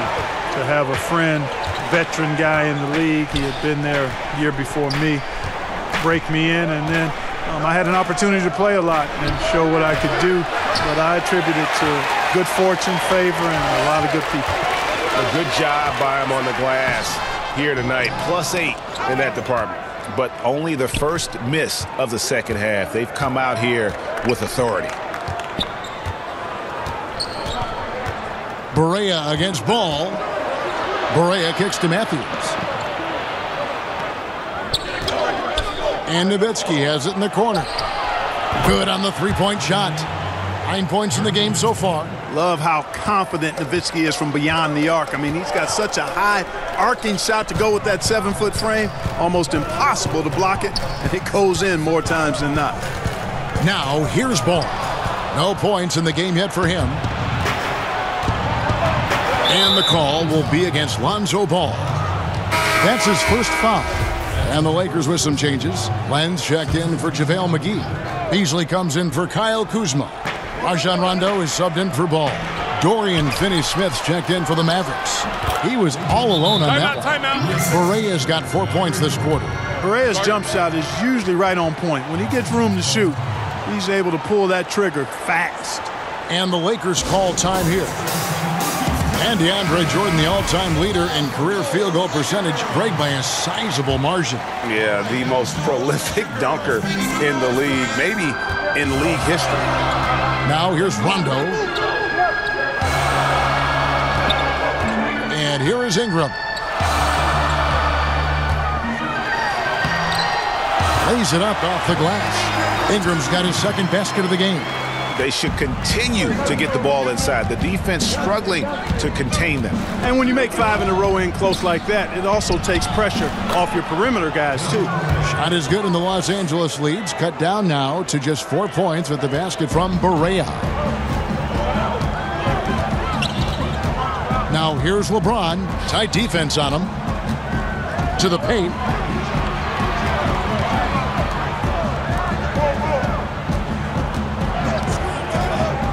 Speaker 8: to have a friend, veteran guy in the league. He had been there a year before me, break me in, and then I had an opportunity to play a lot and show what I could do, but I attribute it to good fortune, favor, and a lot of good people.
Speaker 7: A good job by him on the glass here tonight. +8 in that department, but only the first miss of the second half. They've come out here with authority.
Speaker 6: Barea against Ball. Barea kicks to Matthews. And Nowitzki has it in the corner. Good on the three-point shot. 9 points in the game so far.
Speaker 8: Love how confident Nowitzki is from beyond the arc. I mean, he's got such a high arcing shot to go with that 7-foot frame. Almost impossible to block it, and it goes in more times than not.
Speaker 6: Now, here's Ball. No points in the game yet for him. And the call will be against Lonzo Ball. That's his first foul. And the Lakers with some changes. Lenz checked in for JaVale McGee. Beasley comes in for Kyle Kuzma. Rajon Rondo is subbed in for Ball. Dorian Finney-Smith's checked in for the Mavericks. He was all alone on that one. Barea's got 4 points this quarter.
Speaker 8: Barea's jump shot is usually right on point. When he gets room to shoot, he's able to pull that trigger fast.
Speaker 6: And the Lakers call time here. And DeAndre Jordan, the all-time leader in career field goal percentage, break by a sizable margin.
Speaker 7: Yeah, the most prolific dunker in the league, maybe in league history.
Speaker 6: Now here's Rondo. And here is Ingram. Lays it up off the glass. Ingram's got his second basket of the game.
Speaker 7: They should continue to get the ball inside. The defense struggling to contain them.
Speaker 8: And when you make 5 in a row in close like that, it also takes pressure off your perimeter guys, too.
Speaker 6: Shot is good, and the Los Angeles leads cut down now to just 4 points with the basket from Barea. Now here's LeBron. Tight defense on him. To the paint.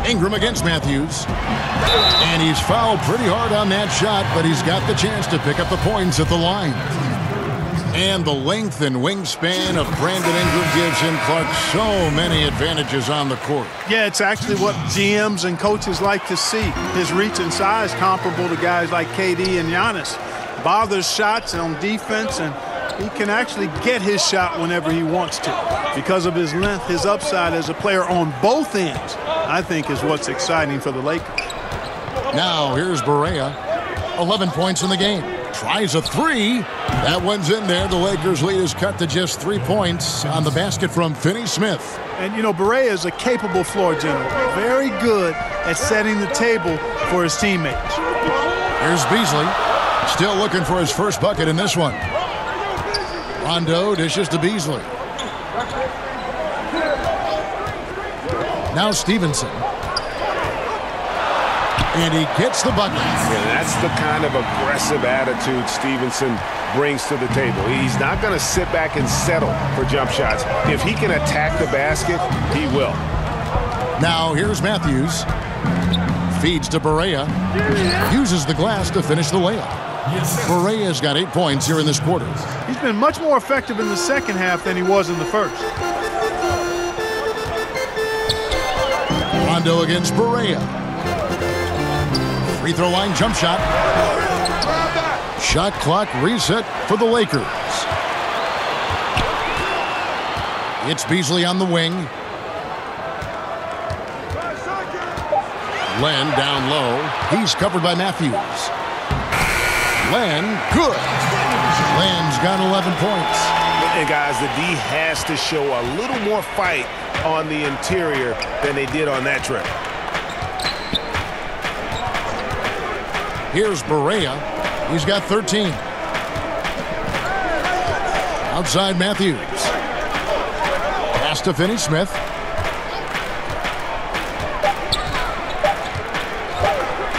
Speaker 6: Ingram against Matthews. And he's fouled pretty hard on that shot, but he's got the chance to pick up the points at the line. And the length and wingspan of Brandon Ingram gives him, Clark, so many advantages on the court.
Speaker 8: Yeah, it's actually what GMs and coaches like to see. His reach and size comparable to guys like KD and Giannis. Bothers shots on defense, and he can actually get his shot whenever he wants to. Because of his length, his upside as a player on both ends, I think, is what's exciting for the Lakers.
Speaker 6: Now here's Barea. 11 points in the game. Tries a three. That one's in there. The Lakers' lead is cut to just 3 points on the basket from Finney-Smith.
Speaker 8: And, you know, Barea is a capable floor general. Very good at setting the table for his teammates.
Speaker 6: Here's Beasley. Still looking for his first bucket in this one. Rondo dishes to Beasley. Now Stevenson. And he gets the bucket.
Speaker 7: Yeah, that's the kind of aggressive attitude Stevenson brings to the table. He's not going to sit back and settle for jump shots. If he can attack the basket, he will.
Speaker 6: Now here's Matthews. Feeds to Barea. Uses the glass to finish the layup. Barea's got 8 points here in this quarter.
Speaker 8: He's been much more effective in the second half than he was in the first.
Speaker 6: Rondo against Barea. Free throw line jump shot. Shot clock reset for the Lakers. It's Beasley on the wing. Len down low. He's covered by Matthews. Len, good. Len's got 11 points.
Speaker 7: And guys, the D has to show a little more fight on the interior than they did on that trip.
Speaker 6: Here's Barea. He's got 13. Outside Matthews. Pass to Finney Smith.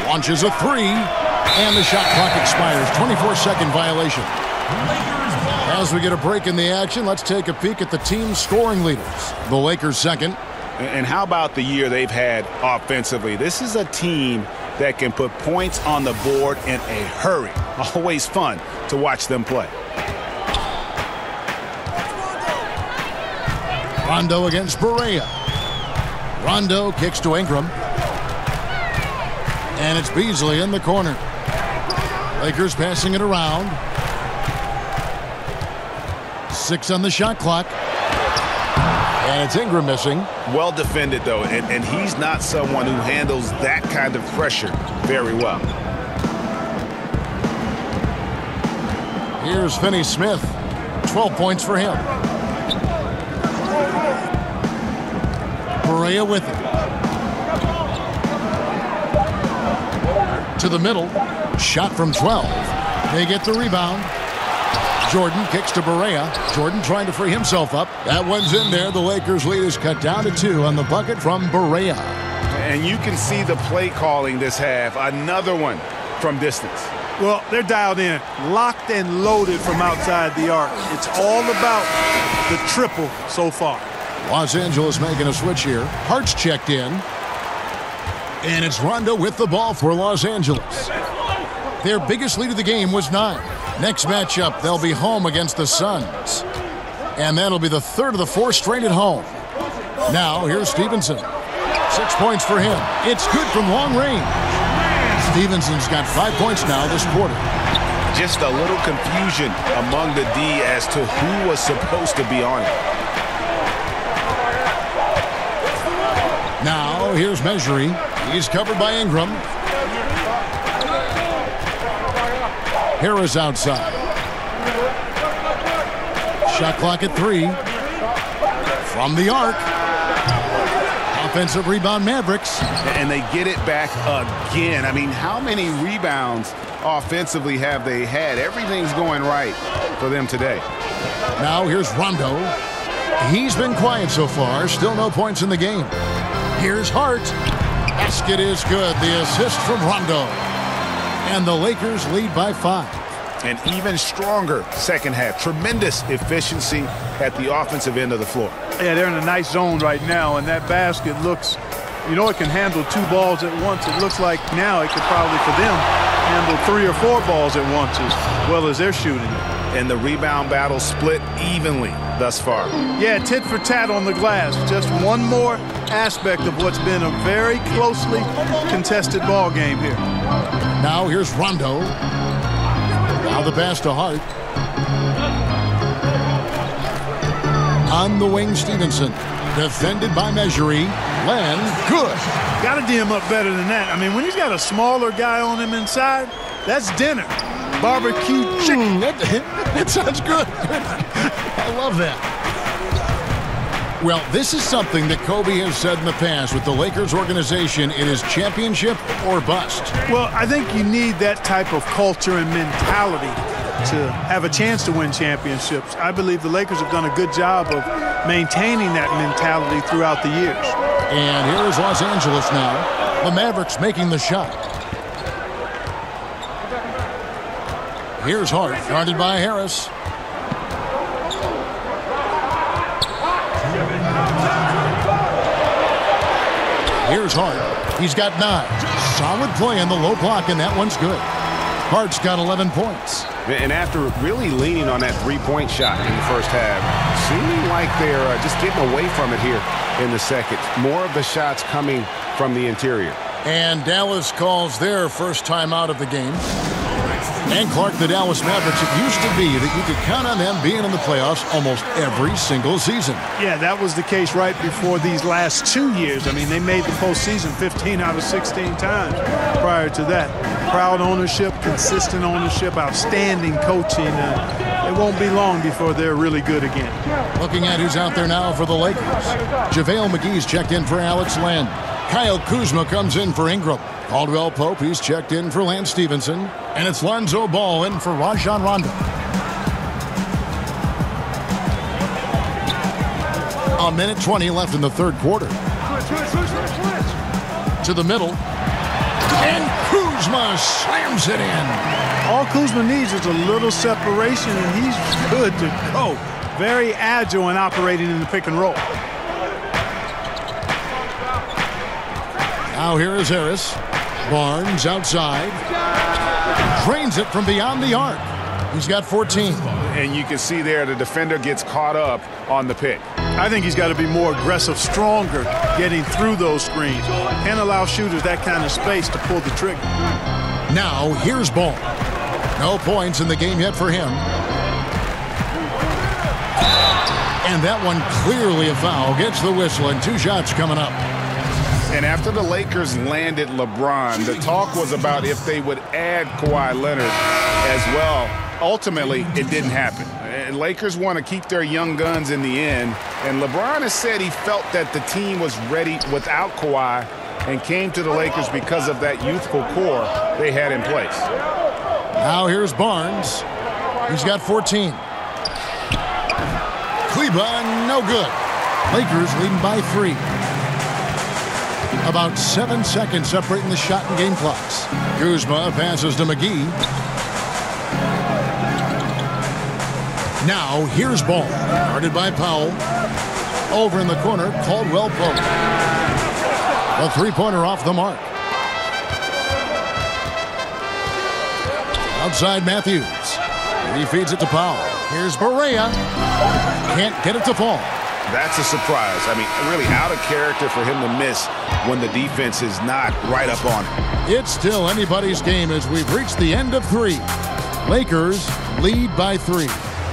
Speaker 6: Launches a three. And the shot clock expires. 24-second violation. As we get a break in the action, let's take a peek at the team's scoring leaders. The Lakers second.
Speaker 7: And how about the year they've had offensively? This is a team that can put points on the board in a hurry. Always fun to watch them play.
Speaker 6: Rondo against Barea. Rondo kicks to Ingram. And it's Beasley in the corner. Lakers passing it around. 6 on the shot clock. And it's Ingram missing.
Speaker 7: Well defended, though, and he's not someone who handles that kind of pressure very well.
Speaker 6: Here's Finney Smith. 12 points for him. Barea with it. To the middle. Shot from 12. They get the rebound. Jordan kicks to Barea. Jordan trying to free himself up. That one's in there. The Lakers' lead is cut down to 2 on the bucket from Barea.
Speaker 7: And you can see the play calling this half. Another one from distance.
Speaker 8: Well, they're dialed in, locked and loaded from outside the arc. It's all about the triple so far.
Speaker 6: Los Angeles making a switch here. Hart's checked in. And it's Rondo with the ball for Los Angeles. Their biggest lead of the game was 9. Next matchup, they'll be home against the Suns. And that'll be the third of the 4 straight at home. Now, here's Stevenson. 6 points for him. It's good from long range. Stevenson's got 5 points now this quarter.
Speaker 7: Just a little confusion among the D as to who was supposed to be on it.
Speaker 6: Now, here's Measury. He's covered by Ingram. Harris outside. Shot clock at 3. From the arc. Offensive rebound Mavericks.
Speaker 7: And they get it back again. I mean, how many rebounds offensively have they had? Everything's going right for them today.
Speaker 6: Now here's Rondo. He's been quiet so far. Still no points in the game. Here's Hart. Basket is good. The assist from Rondo. And the Lakers lead by 5.
Speaker 7: An even stronger second half. Tremendous efficiency at the offensive end of the floor.
Speaker 8: Yeah, they're in a nice zone right now, and that basket looks, you know, it can handle 2 balls at once. It looks like now it could probably, for them, handle 3 or 4 balls at once as well as they're shooting it.
Speaker 7: And the rebound battle split evenly thus far.
Speaker 8: Yeah, tit for tat on the glass. Just one more aspect of what's been a very closely contested ball game here.
Speaker 6: Now here's Rondo. Now the pass to Hart. On the wing, Stevenson. Defended by Measury. Len, good.
Speaker 8: Got to D him up better than that. I mean, when he's got a smaller guy on him inside, that's dinner. Barbecue chicken.
Speaker 6: That sounds good. I love that. Well, this is something that Kobe has said in the past with the Lakers organization. It is championship or bust.
Speaker 8: Well, I think you need that type of culture and mentality to have a chance to win championships. I believe the Lakers have done a good job of maintaining that mentality throughout the years.
Speaker 6: And here is Los Angeles now. The Mavericks making the shot. Here's Hart, guarded by Harris. Here's Hart. He's got 9. Solid play in the low block, and that one's good. Hart's got 11 points.
Speaker 7: And after really leaning on that 3-point shot in the first half, seeming like they're just getting away from it here in the second. More of the shots coming from the interior.
Speaker 6: And Dallas calls their first time out of the game. And Clark, the Dallas Mavericks, it used to be that you could count on them being in the playoffs almost every single season.
Speaker 8: Yeah, that was the case right before these last 2 years. I mean, they made the postseason 15 out of 16 times prior to that. Proud ownership, consistent ownership, outstanding coaching. It won't be long before they're really good again.
Speaker 6: Looking at who's out there now for the Lakers. JaVale McGee's checked in for Alex Len. Kyle Kuzma comes in for Ingram. Caldwell Pope, he's checked in for Lance Stevenson. And it's Lonzo Ball in for Rajon Rondo. A minute 20 left in the third quarter. To the middle. And Kuzma slams it in.
Speaker 8: All Kuzma needs is a little separation, and he's good to go. Very agile in operating in the pick and roll.
Speaker 6: Now here is Harris. Barnes outside. Drains it from beyond the arc. He's got 14.
Speaker 7: And you can see there the defender gets caught up on the pick.
Speaker 8: I think he's got to be more aggressive, stronger, getting through those screens. Can't allow shooters that kind of space to pull the trigger.
Speaker 6: Now here's Ball. No points in the game yet for him. And that one clearly a foul. Gets the whistle, and 2 shots coming up.
Speaker 7: And after the Lakers landed LeBron, the talk was about if they would add Kawhi Leonard as well. Ultimately, it didn't happen. And Lakers want to keep their young guns in the end. And LeBron has said he felt that the team was ready without Kawhi and came to the Lakers because of that youthful core they had in place.
Speaker 6: Now here's Barnes. He's got 14. Kleba, no good. Lakers leading by 3. About 7 seconds separating the shot and game clocks. Kuzma passes to McGee. Now here's Ball. Guarded by Powell. Over in the corner, Caldwell Pope. A 3-pointer off the mark. Outside Matthews. He feeds it to Powell. Here's Barea. Can't get it to fall.
Speaker 7: That's a surprise. I mean, really out of character for him to miss when the defense is not right up on him.
Speaker 6: It's still anybody's game as we've reached the end of 3. Lakers lead by 3.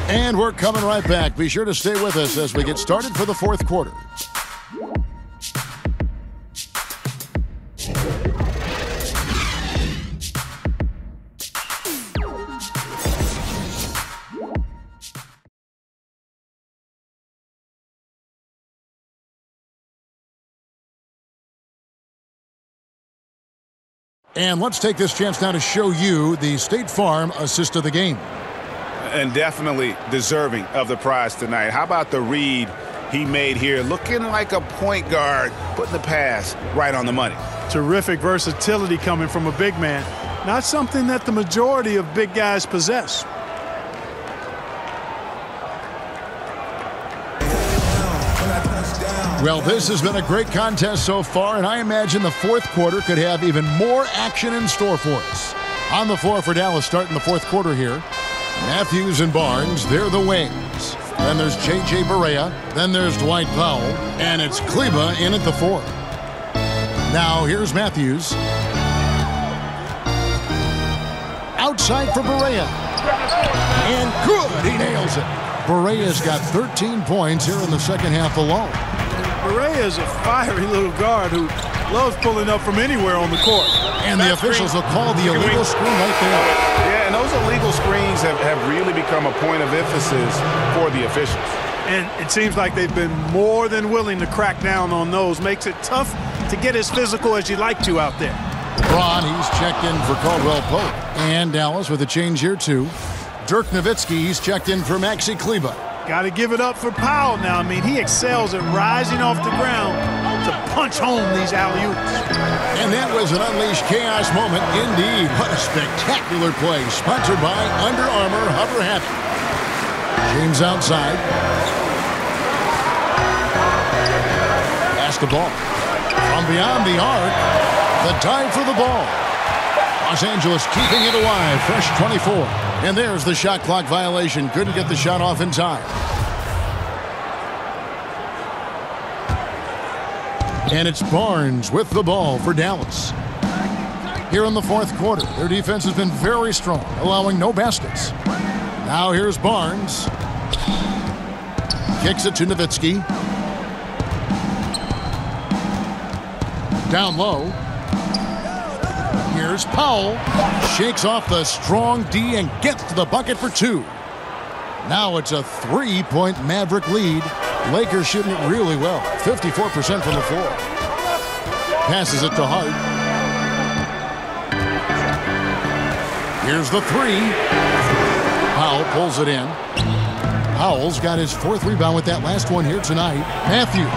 Speaker 6: And we're coming right back. Be sure to stay with us as we get started for the fourth quarter. And let's take this chance now to show you the State Farm assist of the game.
Speaker 7: And definitely deserving of the prize tonight. How about the read he made here? Looking like a point guard, putting the pass right on the money.
Speaker 8: Terrific versatility coming from a big man. Not something that the majority of big guys possess.
Speaker 6: Well, this has been a great contest so far, and I imagine the fourth quarter could have even more action in store for us. On the floor for Dallas starting the fourth quarter here. Matthews and Barnes, they're the wings. Then there's J.J. Barea. Then there's Dwight Powell. And it's Kleba in at the 4. Now here's Matthews. Outside for Barea. And good, he nails it. Barea's got 13 points here in the second half alone.
Speaker 8: Barea is a fiery little guard who loves pulling up from anywhere on the court.
Speaker 6: And the officials will call the illegal screen right there.
Speaker 7: Yeah, and those illegal screens have really become a point of emphasis for the officials.
Speaker 8: And it seems like they've been more than willing to crack down on those. Makes it tough to get as physical as you'd like to out there.
Speaker 6: Braun, he's checked in for Caldwell Pope. And Dallas with a change here too. Dirk Nowitzki, he's checked in for Maxi Kleba.
Speaker 8: Got to give it up for Powell now. I mean, he excels at rising off the ground to punch home these alley-oops.
Speaker 6: And that was an unleashed chaos moment indeed. What a spectacular play. Sponsored by Under Armour Hover Happy. James outside. Pass the ball. From beyond the arc, the dive for the ball. Los Angeles keeping it alive. Fresh 24. And there's the shot clock violation. Couldn't get the shot off in time. And it's Barnes with the ball for Dallas. Here in the fourth quarter, their defense has been very strong, allowing no baskets. Now here's Barnes. Kicks it to Nowitzki. Down low. Here's Powell. Shakes off the strong D and gets to the bucket for 2. Now it's a 3-point Maverick lead. Lakers shooting it really well. 54% from the floor. Passes it to Hart. Here's the 3. Powell pulls it in. Howell's got his 4th rebound with that last one here tonight. Matthews,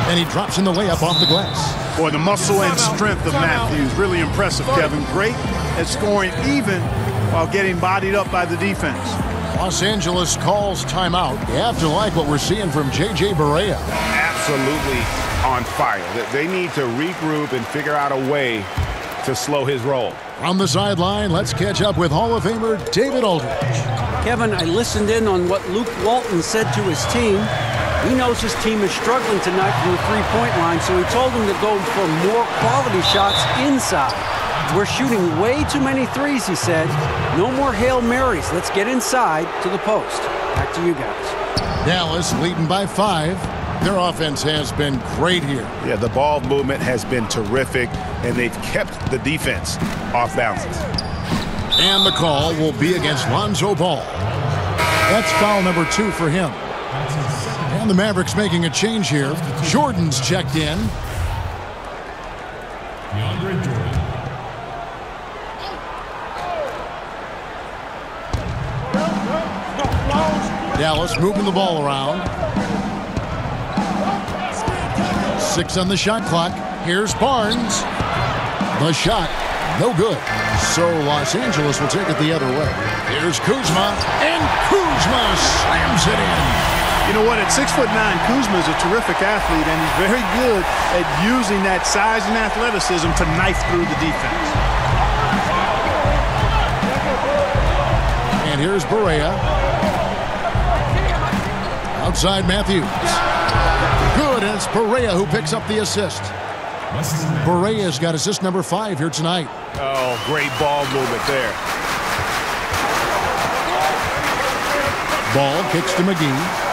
Speaker 6: and he drops in the layup off the glass.
Speaker 8: Boy, the muscle and strength of Matthews, really impressive, Kevin. Great at scoring even while getting bodied up by the defense.
Speaker 6: Los Angeles calls timeout. You have to like what we're seeing from J.J. Barea.
Speaker 7: Absolutely on fire. They need to regroup and figure out a way to slow his roll.
Speaker 6: From the sideline, let's catch up with Hall of Famer David Aldridge.
Speaker 9: Kevin, I listened in on what Luke Walton said to his team. He knows his team is struggling tonight from the three-point line, so he told them to go for more quality shots inside. We're shooting way too many threes, he said. No more Hail Marys. Let's get inside to the post. Back to you guys.
Speaker 6: Dallas leading by 5. Their offense has been great here.
Speaker 7: Yeah, the ball movement has been terrific, and they've kept the defense off balance.
Speaker 6: And the call will be against Lonzo Ball. That's foul number 2 for him. And the Mavericks making a change here. Jordan's checked in. Dallas moving the ball around. 6 on the shot clock. Here's Barnes. The shot, no good. So Los Angeles will take it the other way. Here's Kuzma, and Kuzma slams it in.
Speaker 8: You know what? At 6'9", Kuzma is a terrific athlete, and he's very good at using that size and athleticism to knife through the defense.
Speaker 6: And here's Barea. Outside Matthews. Good, and it's Barea who picks up the assist. Barea's got assist number 5 here tonight.
Speaker 7: Oh, great ball movement there.
Speaker 6: Ball kicks to McGee.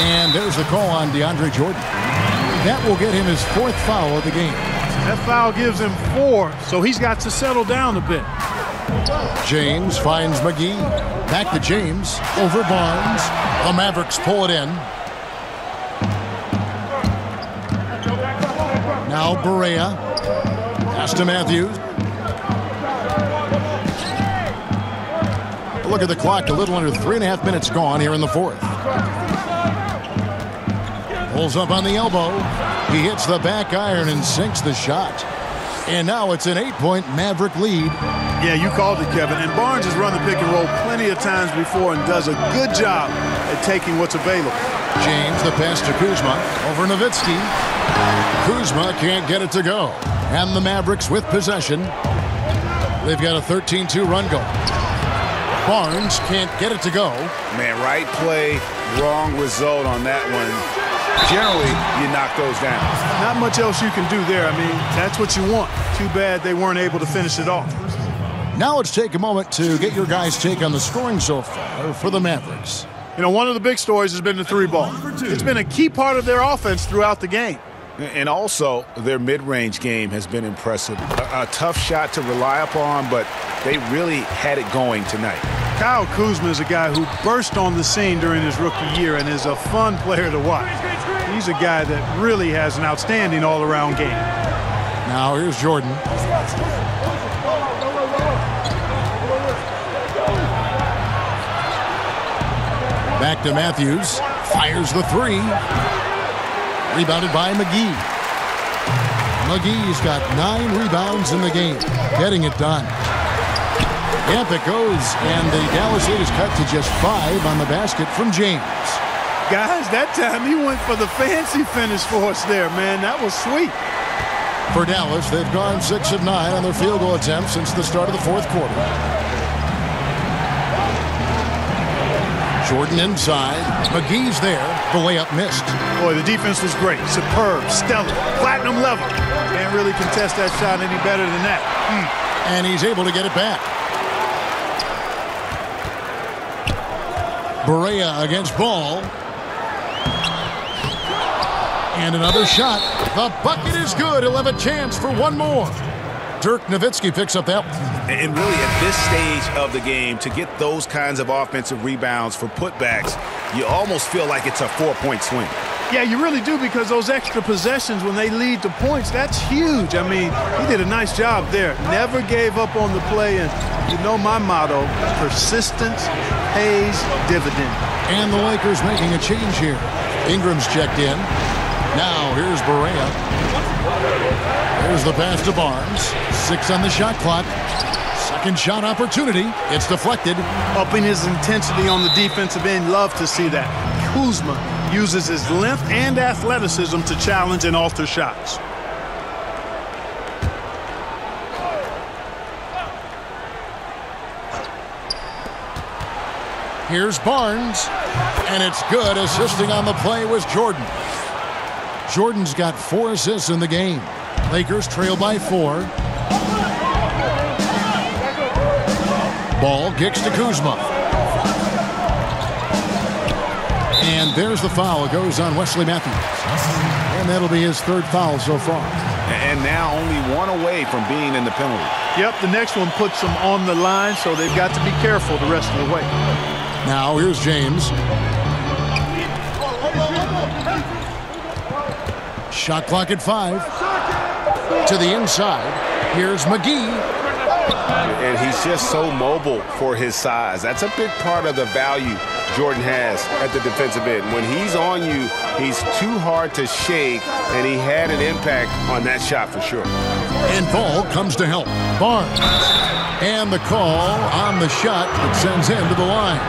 Speaker 6: And there's the call on DeAndre Jordan. That will get him his 4th foul of the game.
Speaker 8: That foul gives him 4, so he's got to settle down a bit.
Speaker 6: James finds McGee. Back to James. Over Barnes. The Mavericks pull it in. Now Barea. Pass to Matthews. Look at the clock. A little under 3.5 minutes gone here in the 4th. Pulls up on the elbow. He hits the back iron and sinks the shot. And now it's an 8-point Maverick lead.
Speaker 8: Yeah, you called it, Kevin. And Barnes has run the pick and roll plenty of times before and does a good job at taking what's available.
Speaker 6: James, the pass to Kuzma. Over Nowitzki. Kuzma can't get it to go. And the Mavericks with possession. They've got a 13-2 run going. Barnes can't get it to go.
Speaker 7: Man, right play, wrong result on that one. Generally, you knock those down.
Speaker 8: Not much else you can do there. I mean, that's what you want. Too bad they weren't able to finish it off.
Speaker 6: Now let's take a moment to get your guys' take on the scoring so far for the Mavericks.
Speaker 8: You know, one of the big stories has been the 3-ball. It's been a key part of their offense throughout the game.
Speaker 7: And also, their mid-range game has been impressive. A tough shot to rely upon, but they really had it going tonight.
Speaker 8: Kyle Kuzma is a guy who burst on the scene during his rookie year and is a fun player to watch. He's a guy that really has an outstanding all-around game.
Speaker 6: Now here's Jordan. Back to Matthews. Fires the 3. Rebounded by McGee. McGee's got 9 rebounds in the game. Getting it done. Yep, it goes. And the Dallas lead is cut to just 5 on the basket from James.
Speaker 8: Guys, that time he went for the fancy finish for us there, man. That was sweet.
Speaker 6: For Dallas, they've gone 6 of 9 on their field goal attempts since the start of the 4th quarter. Jordan inside. McGee's there. The layup missed.
Speaker 8: Boy, the defense was great. Superb, stellar, platinum level. Can't really contest that shot any better than that.
Speaker 6: And he's able to get it back. Barea against Ball. And another shot. The bucket is good. He'll have a chance for one more. Dirk Nowitzki picks up that one.
Speaker 7: And really, at this stage of the game, to get those kinds of offensive rebounds for putbacks, you almost feel like it's a 4-point swing.
Speaker 8: Yeah, you really do, because those extra possessions, when they lead to points, that's huge. I mean, he did a nice job there. Never gave up on the play, and you know my motto, persistence pays dividend.
Speaker 6: And the Lakers making a change here. Ingram's checked in. Now here's Barea. There's the pass to Barnes. 6 on the shot clock. Second shot opportunity. It's deflected.
Speaker 8: Upping his intensity on the defensive end. Love to see that. Kuzma uses his length and athleticism to challenge and alter shots.
Speaker 6: Here's Barnes, and it's good. Assisting on the play was Jordan. Jordan's got 4 assists in the game. Lakers trail by 4. Ball kicks to Kuzma. And there's the foul. It goes on Wesley Matthews. And that'll be his 3rd foul so far.
Speaker 7: And now only 1 away from being in the penalty.
Speaker 8: Yep, the next one puts them on the line, so they've got to be careful the rest of the way.
Speaker 6: Now here's James. Shot clock at 5. To the inside. Here's McGee.
Speaker 7: And he's just so mobile for his size. That's a big part of the value Jordan has at the defensive end. When he's on you, he's too hard to shake, and he had an impact on that shot for sure.
Speaker 6: And Ball comes to help. Barnes. And the call on the shot that sends him to the line.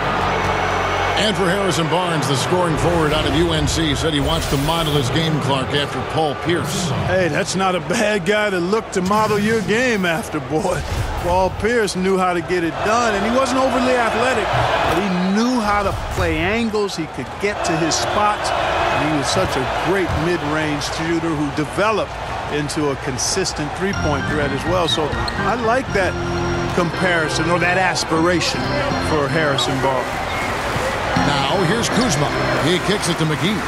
Speaker 6: And for Harrison Barnes, the scoring forward out of UNC, said he wants to model his game, Clark, after Paul Pierce.
Speaker 8: Hey, that's not a bad guy to look to model your game after, boy. Paul Pierce knew how to get it done, and he wasn't overly athletic, but he knew how to play angles. He could get to his spots, and he was such a great mid-range shooter who developed into a consistent three-point threat as well. So I like that comparison, or that aspiration for Harrison Barnes.
Speaker 6: Now here's Kuzma. He kicks it to McGee.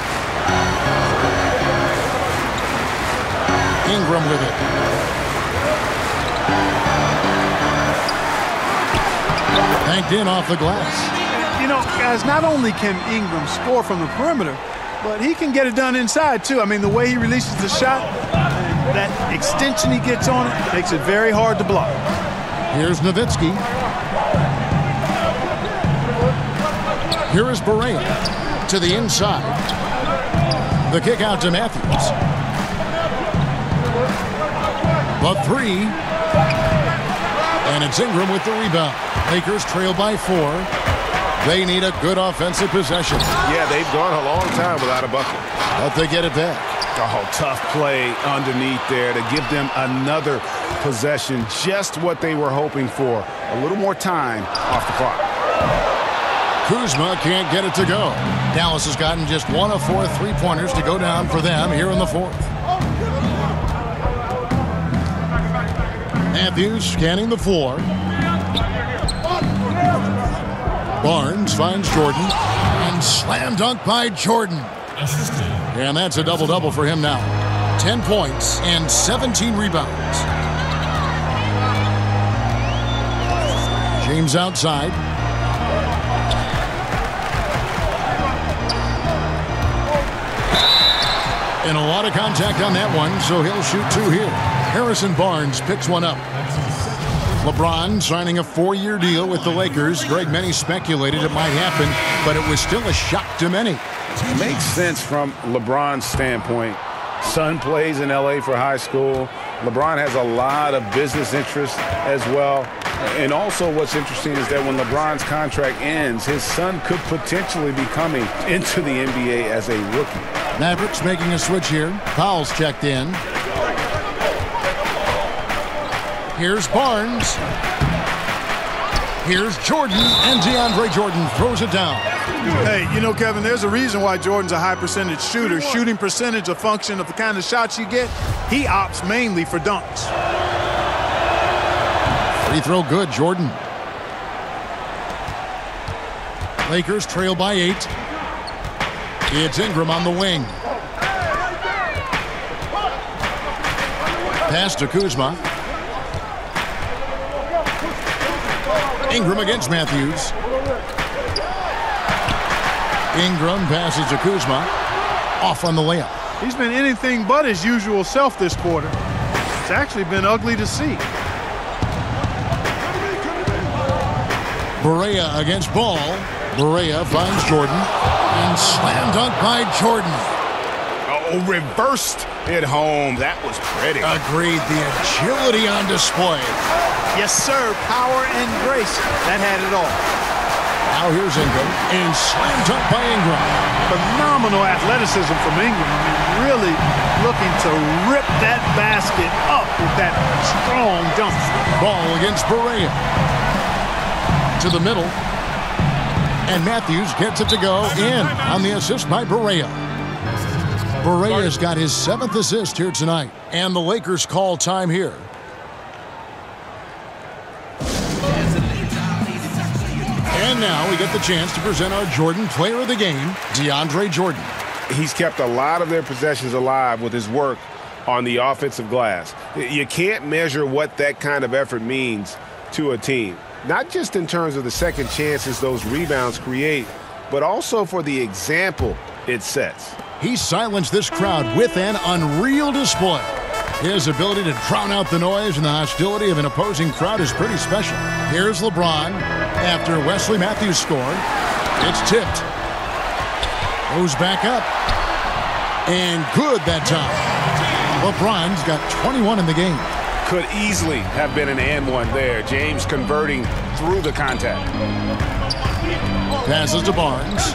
Speaker 6: Ingram with it. Banked in off the glass.
Speaker 8: You know, guys, not only can Ingram score from the perimeter, but he can get it done inside, too. I mean, the way he releases the shot, that extension he gets on it, makes it very hard to block.
Speaker 6: Here's Nowitzki. Here is Barea to the inside. The kick out to Matthews. The 3. And it's Ingram with the rebound. Lakers trail by 4. They need a good offensive possession.
Speaker 7: Yeah, they've gone a long time without a bucket.
Speaker 6: But they get it back.
Speaker 7: Oh, tough play underneath there to give them another possession. Just what they were hoping for. A little more time off the clock.
Speaker 6: Kuzma can't get it to go. Dallas has gotten just 1 of 4 3-pointers to go down for them here in the 4th. Matthews scanning the floor. Barnes finds Jordan. And slam dunk by Jordan. And that's a double-double for him now. 10 points and 17 rebounds. James outside. And a lot of contact on that one, so he'll shoot 2 here. Harrison Barnes picks one up. LeBron signing a 4-year deal with the Lakers. Greg, many speculated it might happen, but it was still a shock to many.
Speaker 7: It makes sense from LeBron's standpoint. Son plays in L.A. for high school. LeBron has a lot of business interests as well. And also what's interesting is that when LeBron's contract ends, his son could potentially be coming into the NBA as a rookie.
Speaker 6: Mavericks making a switch here. Powell's checked in. Here's Barnes. Here's Jordan, and DeAndre Jordan throws it down.
Speaker 8: Hey, you know, Kevin, there's a reason why Jordan's a high-percentage shooter. Shooting percentage a function of the kind of shots you get. He opts mainly for dunks.
Speaker 6: Free throw good, Jordan. Lakers trail by 8. It's Ingram on the wing. Pass to Kuzma. Ingram against Matthews. Ingram passes to Kuzma. off on the layup.
Speaker 8: He's been anything but his usual self this quarter. It's actually been ugly to see.
Speaker 6: Barea against Ball. Barea finds Jordan. And slam dunk by Jordan.
Speaker 7: Oh, reversed it home. That was pretty.
Speaker 6: Agreed. The agility on display.
Speaker 8: Yes, sir. Power and grace. That had it all.
Speaker 6: Now here's Ingram. And slam dunk by Ingram.
Speaker 8: Phenomenal athleticism from Ingram. I mean, really looking to rip that basket up with that strong dunk.
Speaker 6: Ball against Barea. To the middle. And Matthews gets it to go in on the assist by Barea. Barea's got his 7th assist here tonight. And the Lakers call time here. And now we get the chance to present our Jordan Player of the Game, DeAndre Jordan.
Speaker 7: He's kept a lot of their possessions alive with his work on the offensive glass. You can't measure what that kind of effort means to a team. Not just in terms of the second chances those rebounds create, but also for the example it sets.
Speaker 6: He silenced this crowd with an unreal display. His ability to drown out the noise and the hostility of an opposing crowd is pretty special. Here's LeBron after Wesley Matthews scored. It's tipped. Goes back up. And good that time. LeBron's got 21 in the game.
Speaker 7: Could easily have been an and one there. James converting through the contact.
Speaker 6: Passes to Barnes.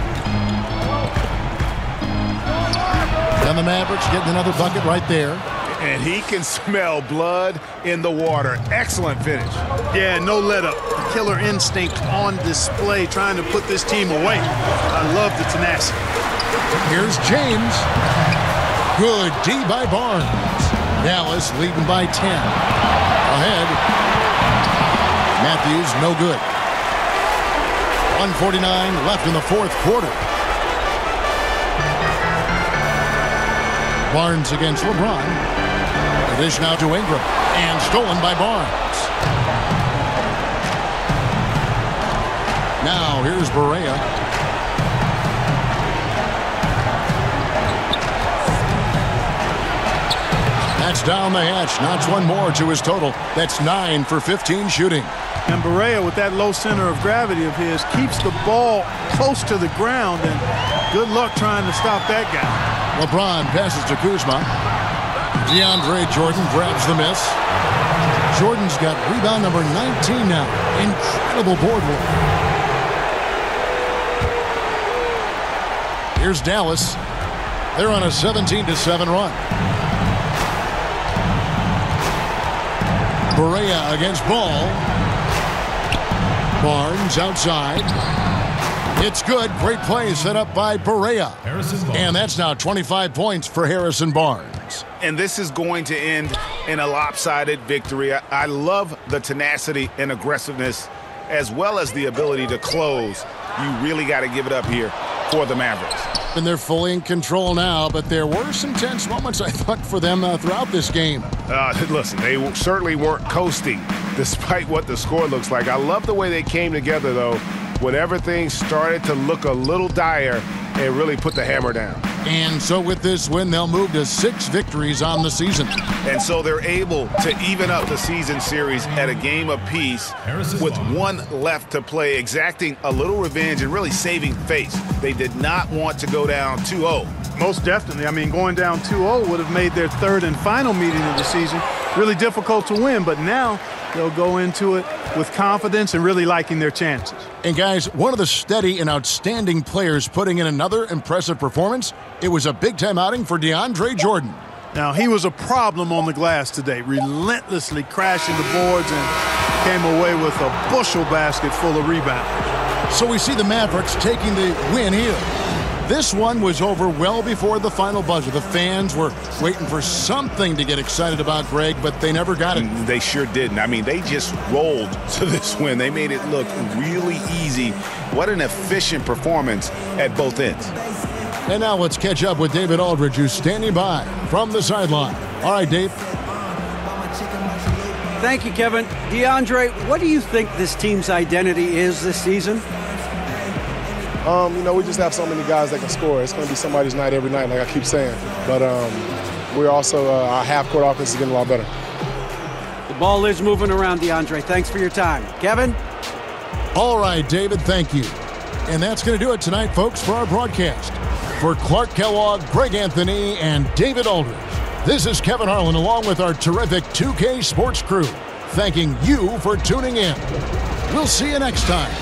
Speaker 6: And the Mavericks getting another bucket right there.
Speaker 7: And he can smell blood in the water. Excellent finish.
Speaker 8: Yeah, no let up. The killer instinct on display, trying to put this team away. I love the tenacity.
Speaker 6: Here's James. Good D by Barnes. Dallas leading by 10. Ahead. Matthews, no good. 1:49 left in the fourth quarter. Barnes against LeBron. The dish now to Ingram. And stolen by Barnes. Now here's Barea. That's down the hatch. Knocks one more to his total. That's 9 for 15 shooting.
Speaker 8: And Barea, with that low center of gravity of his, keeps the ball close to the ground. And good luck trying to stop that guy.
Speaker 6: LeBron passes to Kuzma. DeAndre Jordan grabs the miss. Jordan's got rebound number 19 now. Incredible board work. Here's Dallas. They're on a 17-7 run. Barea against Ball. Barnes outside. It's good. Great play set up by Barea. And that's now 25 points for Harrison Barnes.
Speaker 7: And this is going to end in a lopsided victory. I love the tenacity and aggressiveness as well as the ability to close. You really got to give it up here for the Mavericks.
Speaker 6: And they're fully in control now, but there were some tense moments, I thought, for them throughout this game.
Speaker 7: Listen, they certainly weren't coasting despite what the score looks like. I love the way they came together, though, whenever things started to look a little dire and really put the hammer down.
Speaker 6: And so with this win, they'll move to 6 victories on the season.
Speaker 7: And so they're able to even up the season series at a game apiece with one left to play, exacting a little revenge and really saving face. They did not want to go down 2-0.
Speaker 8: Most definitely. I mean, going down 2-0 would have made their third and final meeting of the season really difficult to win, but now they'll go into it with confidence and really liking their chances.
Speaker 6: And guys, one of the steady and outstanding players putting in another impressive performance, it was a big-time outing for DeAndre Jordan.
Speaker 8: Now, he was a problem on the glass today, relentlessly crashing the boards and came away with a bushel basket full of rebounds.
Speaker 6: So we see the Mavericks taking the win here. This one was over well before the final buzzer. The fans were waiting for something to get excited about, Greg, but they never got it.
Speaker 7: They sure didn't. I mean, they just rolled to this win. They made it look really easy. What an efficient performance at both ends.
Speaker 6: And now let's catch up with David Aldridge, who's standing by from the sideline. All right, Dave.
Speaker 9: Thank you, Kevin. DeAndre, what do you think this team's identity is this season?
Speaker 13: We just have so many guys that can score. It's going to be somebody's night every night, like I keep saying. But we're also, our half-court offense is getting a lot better.
Speaker 9: The ball is moving around, DeAndre. Thanks for your time. Kevin?
Speaker 6: All right, David, thank you. And that's going to do it tonight, folks, for our broadcast. For Clark Kellogg, Greg Anthony, and David Aldridge, this is Kevin Harlan along with our terrific 2K Sports crew, thanking you for tuning in. We'll see you next time.